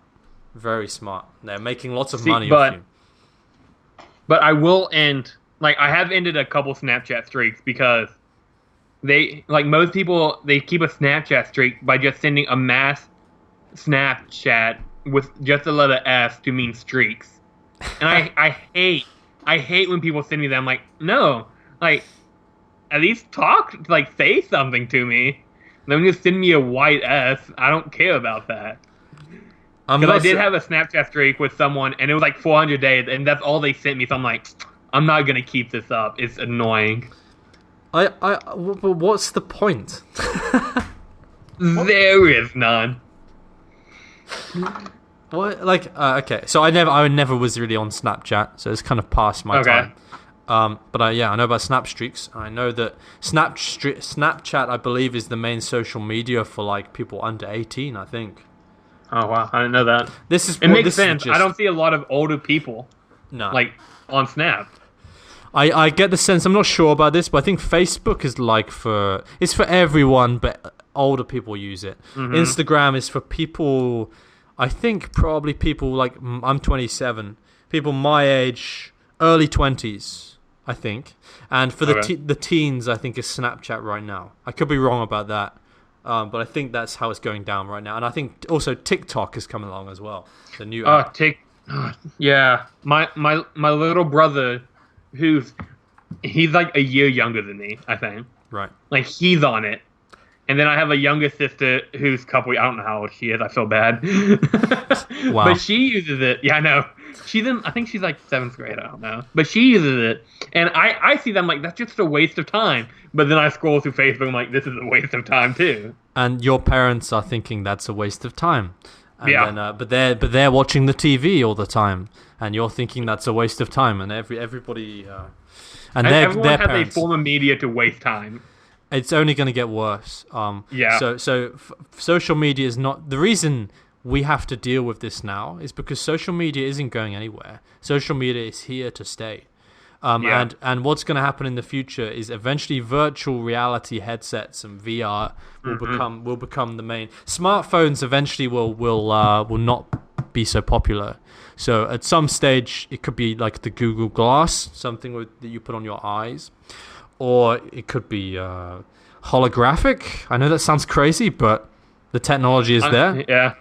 Very smart. They're making lots of money off you. But I will end... Like, I have ended a couple Snapchat streaks because most people, they keep a Snapchat streak by just sending a mass Snapchat with just the letter S to mean streaks. And I hate when people send me that. I'm like, no, like, at least talk, like, say something to me. Then just send me a white S. I don't care about that. Because I did have a Snapchat streak with someone, and it was like 400 days, and that's all they sent me. So I'm like, I'm not gonna keep this up. It's annoying. But what's the point? There is none. What? Like, okay. So I never was really on Snapchat, so it's kind of past my time. But I know about snap streaks. I know that Snapchat, I believe, is the main social media for like people under 18. I think. Oh wow, I didn't know that. It makes sense. I don't see a lot of older people. No. Like on Snap. I get the sense, I'm not sure about this, but I think Facebook is like it's for everyone, but older people use it. Instagram is for people, I think probably people like, I'm 27, people my age, early 20s, I think. And for the teens, I think is Snapchat right now. I could be wrong about that, but I think that's how it's going down right now. And I think also TikTok is coming along as well. The new app. Yeah, my little brother, he's like a year younger than me, I think. Right. Like he's on it, and then I have a younger sister who's I don't know how old she is. I feel bad. Wow. But she uses it. Yeah, I know. I think she's like 7th grade. I don't know, but she uses it, and I see them like that's just a waste of time. But then I scroll through Facebook, I'm like, this is a waste of time too. And your parents are thinking that's a waste of time. And then, but they're watching the TV all the time, and you're thinking that's a waste of time, and everybody, and everyone their has parents, a form of media to waste time. It's only going to get worse. So social media is not the reason we have to deal with this now. Is because social media isn't going anywhere. Social media is here to stay. And what's going to happen in the future is eventually virtual reality headsets and VR will become the main. Smartphones eventually will not be so popular. So at some stage, it could be like the Google Glass, something that you put on your eyes, or it could be holographic. I know that sounds crazy, but the technology is there. Yeah.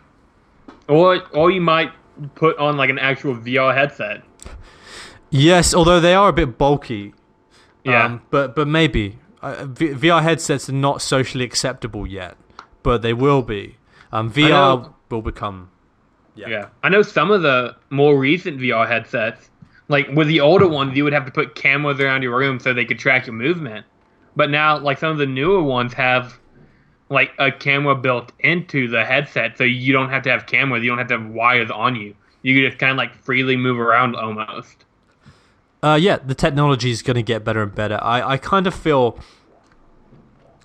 Or you might put on like an actual VR headset. Yes, although they are a bit bulky. Yeah. But maybe VR headsets are not socially acceptable yet, but they will be. VR will become. Yeah. I know some of the more recent VR headsets, like with the older ones, you would have to put cameras around your room so they could track your movement. But now, like some of the newer ones have like a camera built into the headset, so you don't have to have cameras, you don't have to have wires on you. You can just kind of like freely move around almost. Yeah, the technology is going to get better and better. I kind of feel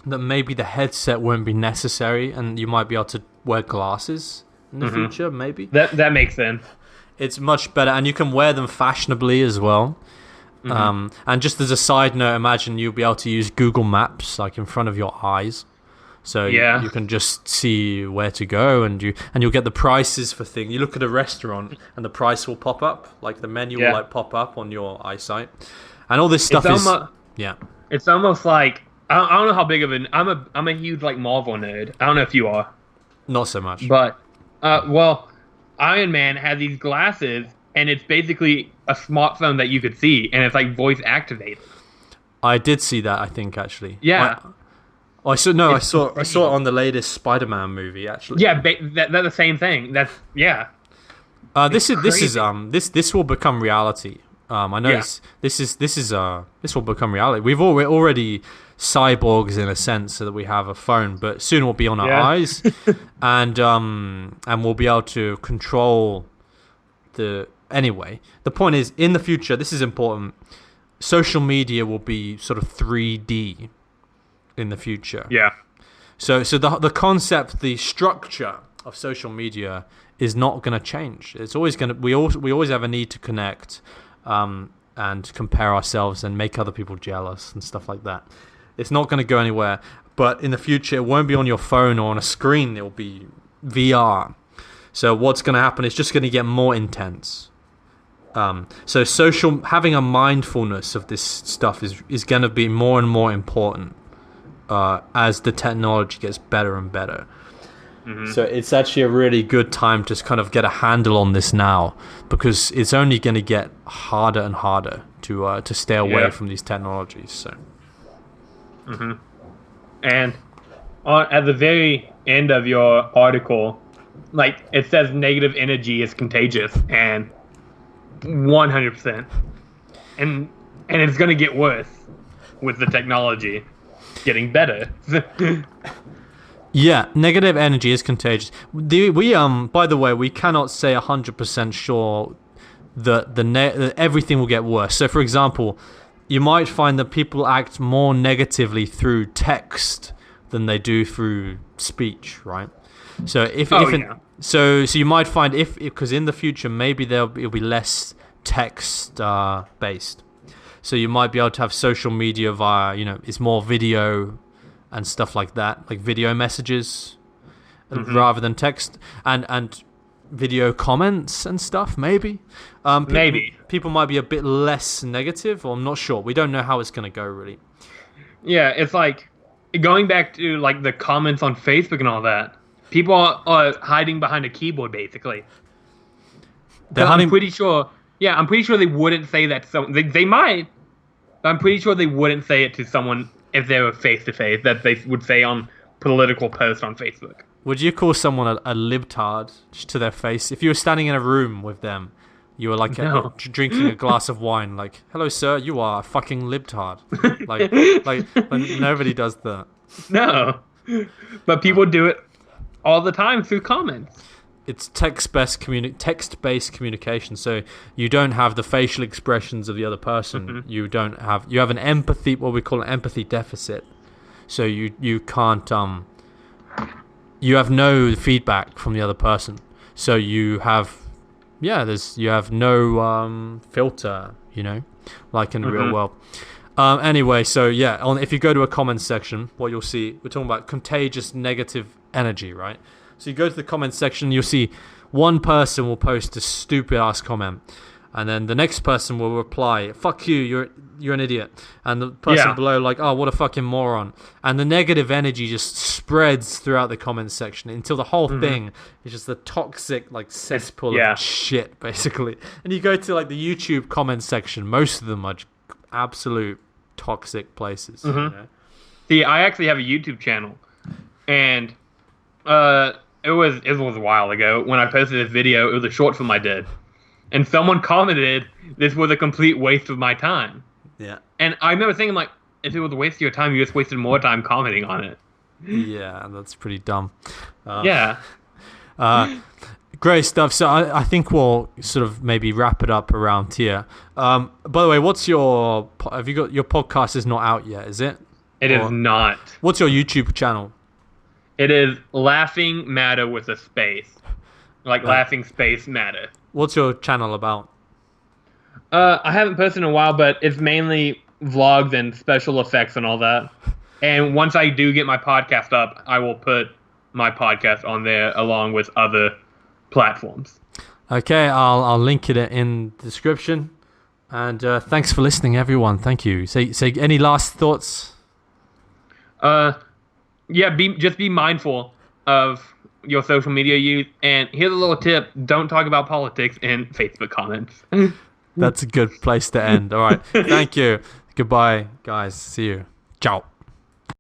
that maybe the headset won't be necessary, and you might be able to wear glasses in the future, maybe. That makes sense. It's much better, and you can wear them fashionably as well. And just as a side note, imagine you'll be able to use Google Maps like in front of your eyes. So you can just see where to go, and you'll get the prices for things. You look at a restaurant, and the price will pop up, like the menu will like pop up on your eyesight, and all this stuff It's almost like I don't know how big of an I'm a huge like Marvel nerd. I don't know if you are. Not so much, but well, Iron Man has these glasses, and it's basically a smartphone that you could see, and it's like voice activated. I did see that. I think actually, I saw it on the latest Spider-Man movie actually. Yeah, they're the same thing. That's This will become reality. I know this will become reality. We're already cyborgs in a sense, so that we have a phone, but soon we'll be on our eyes, and we'll be able to control the. Anyway, the point is, in the future, this is important. Social media will be sort of 3D in the future. Yeah. So the concept, the structure of social media is not going to change. It's always going to. We always have a need to connect, and compare ourselves and make other people jealous and stuff like that. It's not going to go anywhere. But in the future, it won't be on your phone or on a screen. It will be VR. So what's going to happen is just going to get more intense. So having a mindfulness of this stuff is going to be more and more important as the technology gets better and better. So it's actually a really good time to kind of get a handle on this now, because it's only going to get harder and harder to stay away from these technologies. So. And at the very end of your article, like it says, negative energy is contagious, and 100%, and it's going to get worse with the technology getting better. Yeah, negative energy is contagious. By the way, we cannot say 100% sure that everything will get worse. So, for example, you might find that people act more negatively through text than they do through speech, right? So so you might find because in the future maybe it'll be less text based. So you might be able to have social media via, it's more video and stuff like that, like video messages rather than text, and video comments and stuff, maybe. People might be a bit less negative, or I'm not sure. We don't know how it's going to go, really. Yeah, it's like, going back to like the comments on Facebook and all that, people are hiding behind a keyboard, basically. I'm pretty sure they wouldn't say that. They might, but I'm pretty sure they wouldn't say it to someone if they were face-to-face, that they would say on political posts on Facebook. Would you call someone a libtard to their face? If you were standing in a room with them, you were like drinking a glass of wine, like, hello, sir, you are a fucking libtard. like nobody does that. No. But people do it all the time through comments. It's text-based communication, so you don't have the facial expressions of the other person. You have an empathy, what we call an empathy deficit. So you can't you have no feedback from the other person. So you have no filter, like in the real world. Anyway, so if you go to a comment section, what you'll see, we're talking about contagious negative energy, right? So you go to the comment section, you'll see one person will post a stupid ass comment, and then the next person will reply, "Fuck you, you're an idiot," and the person below like, "Oh, what a fucking moron," and the negative energy just spreads throughout the comments section until the whole thing is just a toxic like cesspool of shit, basically. And you go to like the YouTube comment section, most of them are absolute toxic places. You know? See, I actually have a YouTube channel, and it was a while ago when I posted this video. It was a short film I did, and someone commented, "This was a complete waste of my time." Yeah. And I remember thinking, like, if it was a waste of your time, you just wasted more time commenting on it. Yeah, that's pretty dumb. Great stuff. So I think we'll sort of maybe wrap it up around here. By the way, have you got your podcast is not out yet, is it? It is not. What's your YouTube channel? It is Laughing Matter with a space. Like Laughing Space Matter. What's your channel about? I haven't posted in a while, but it's mainly vlogs and special effects and all that. And once I do get my podcast up, I will put my podcast on there along with other platforms. Okay, I'll link it in the description. And thanks for listening, everyone. Thank you. Say any last thoughts? Just be mindful of your social media use. And here's a little tip: don't talk about politics in Facebook comments. That's a good place to end. All right. Thank you. Goodbye, guys. See you. Ciao.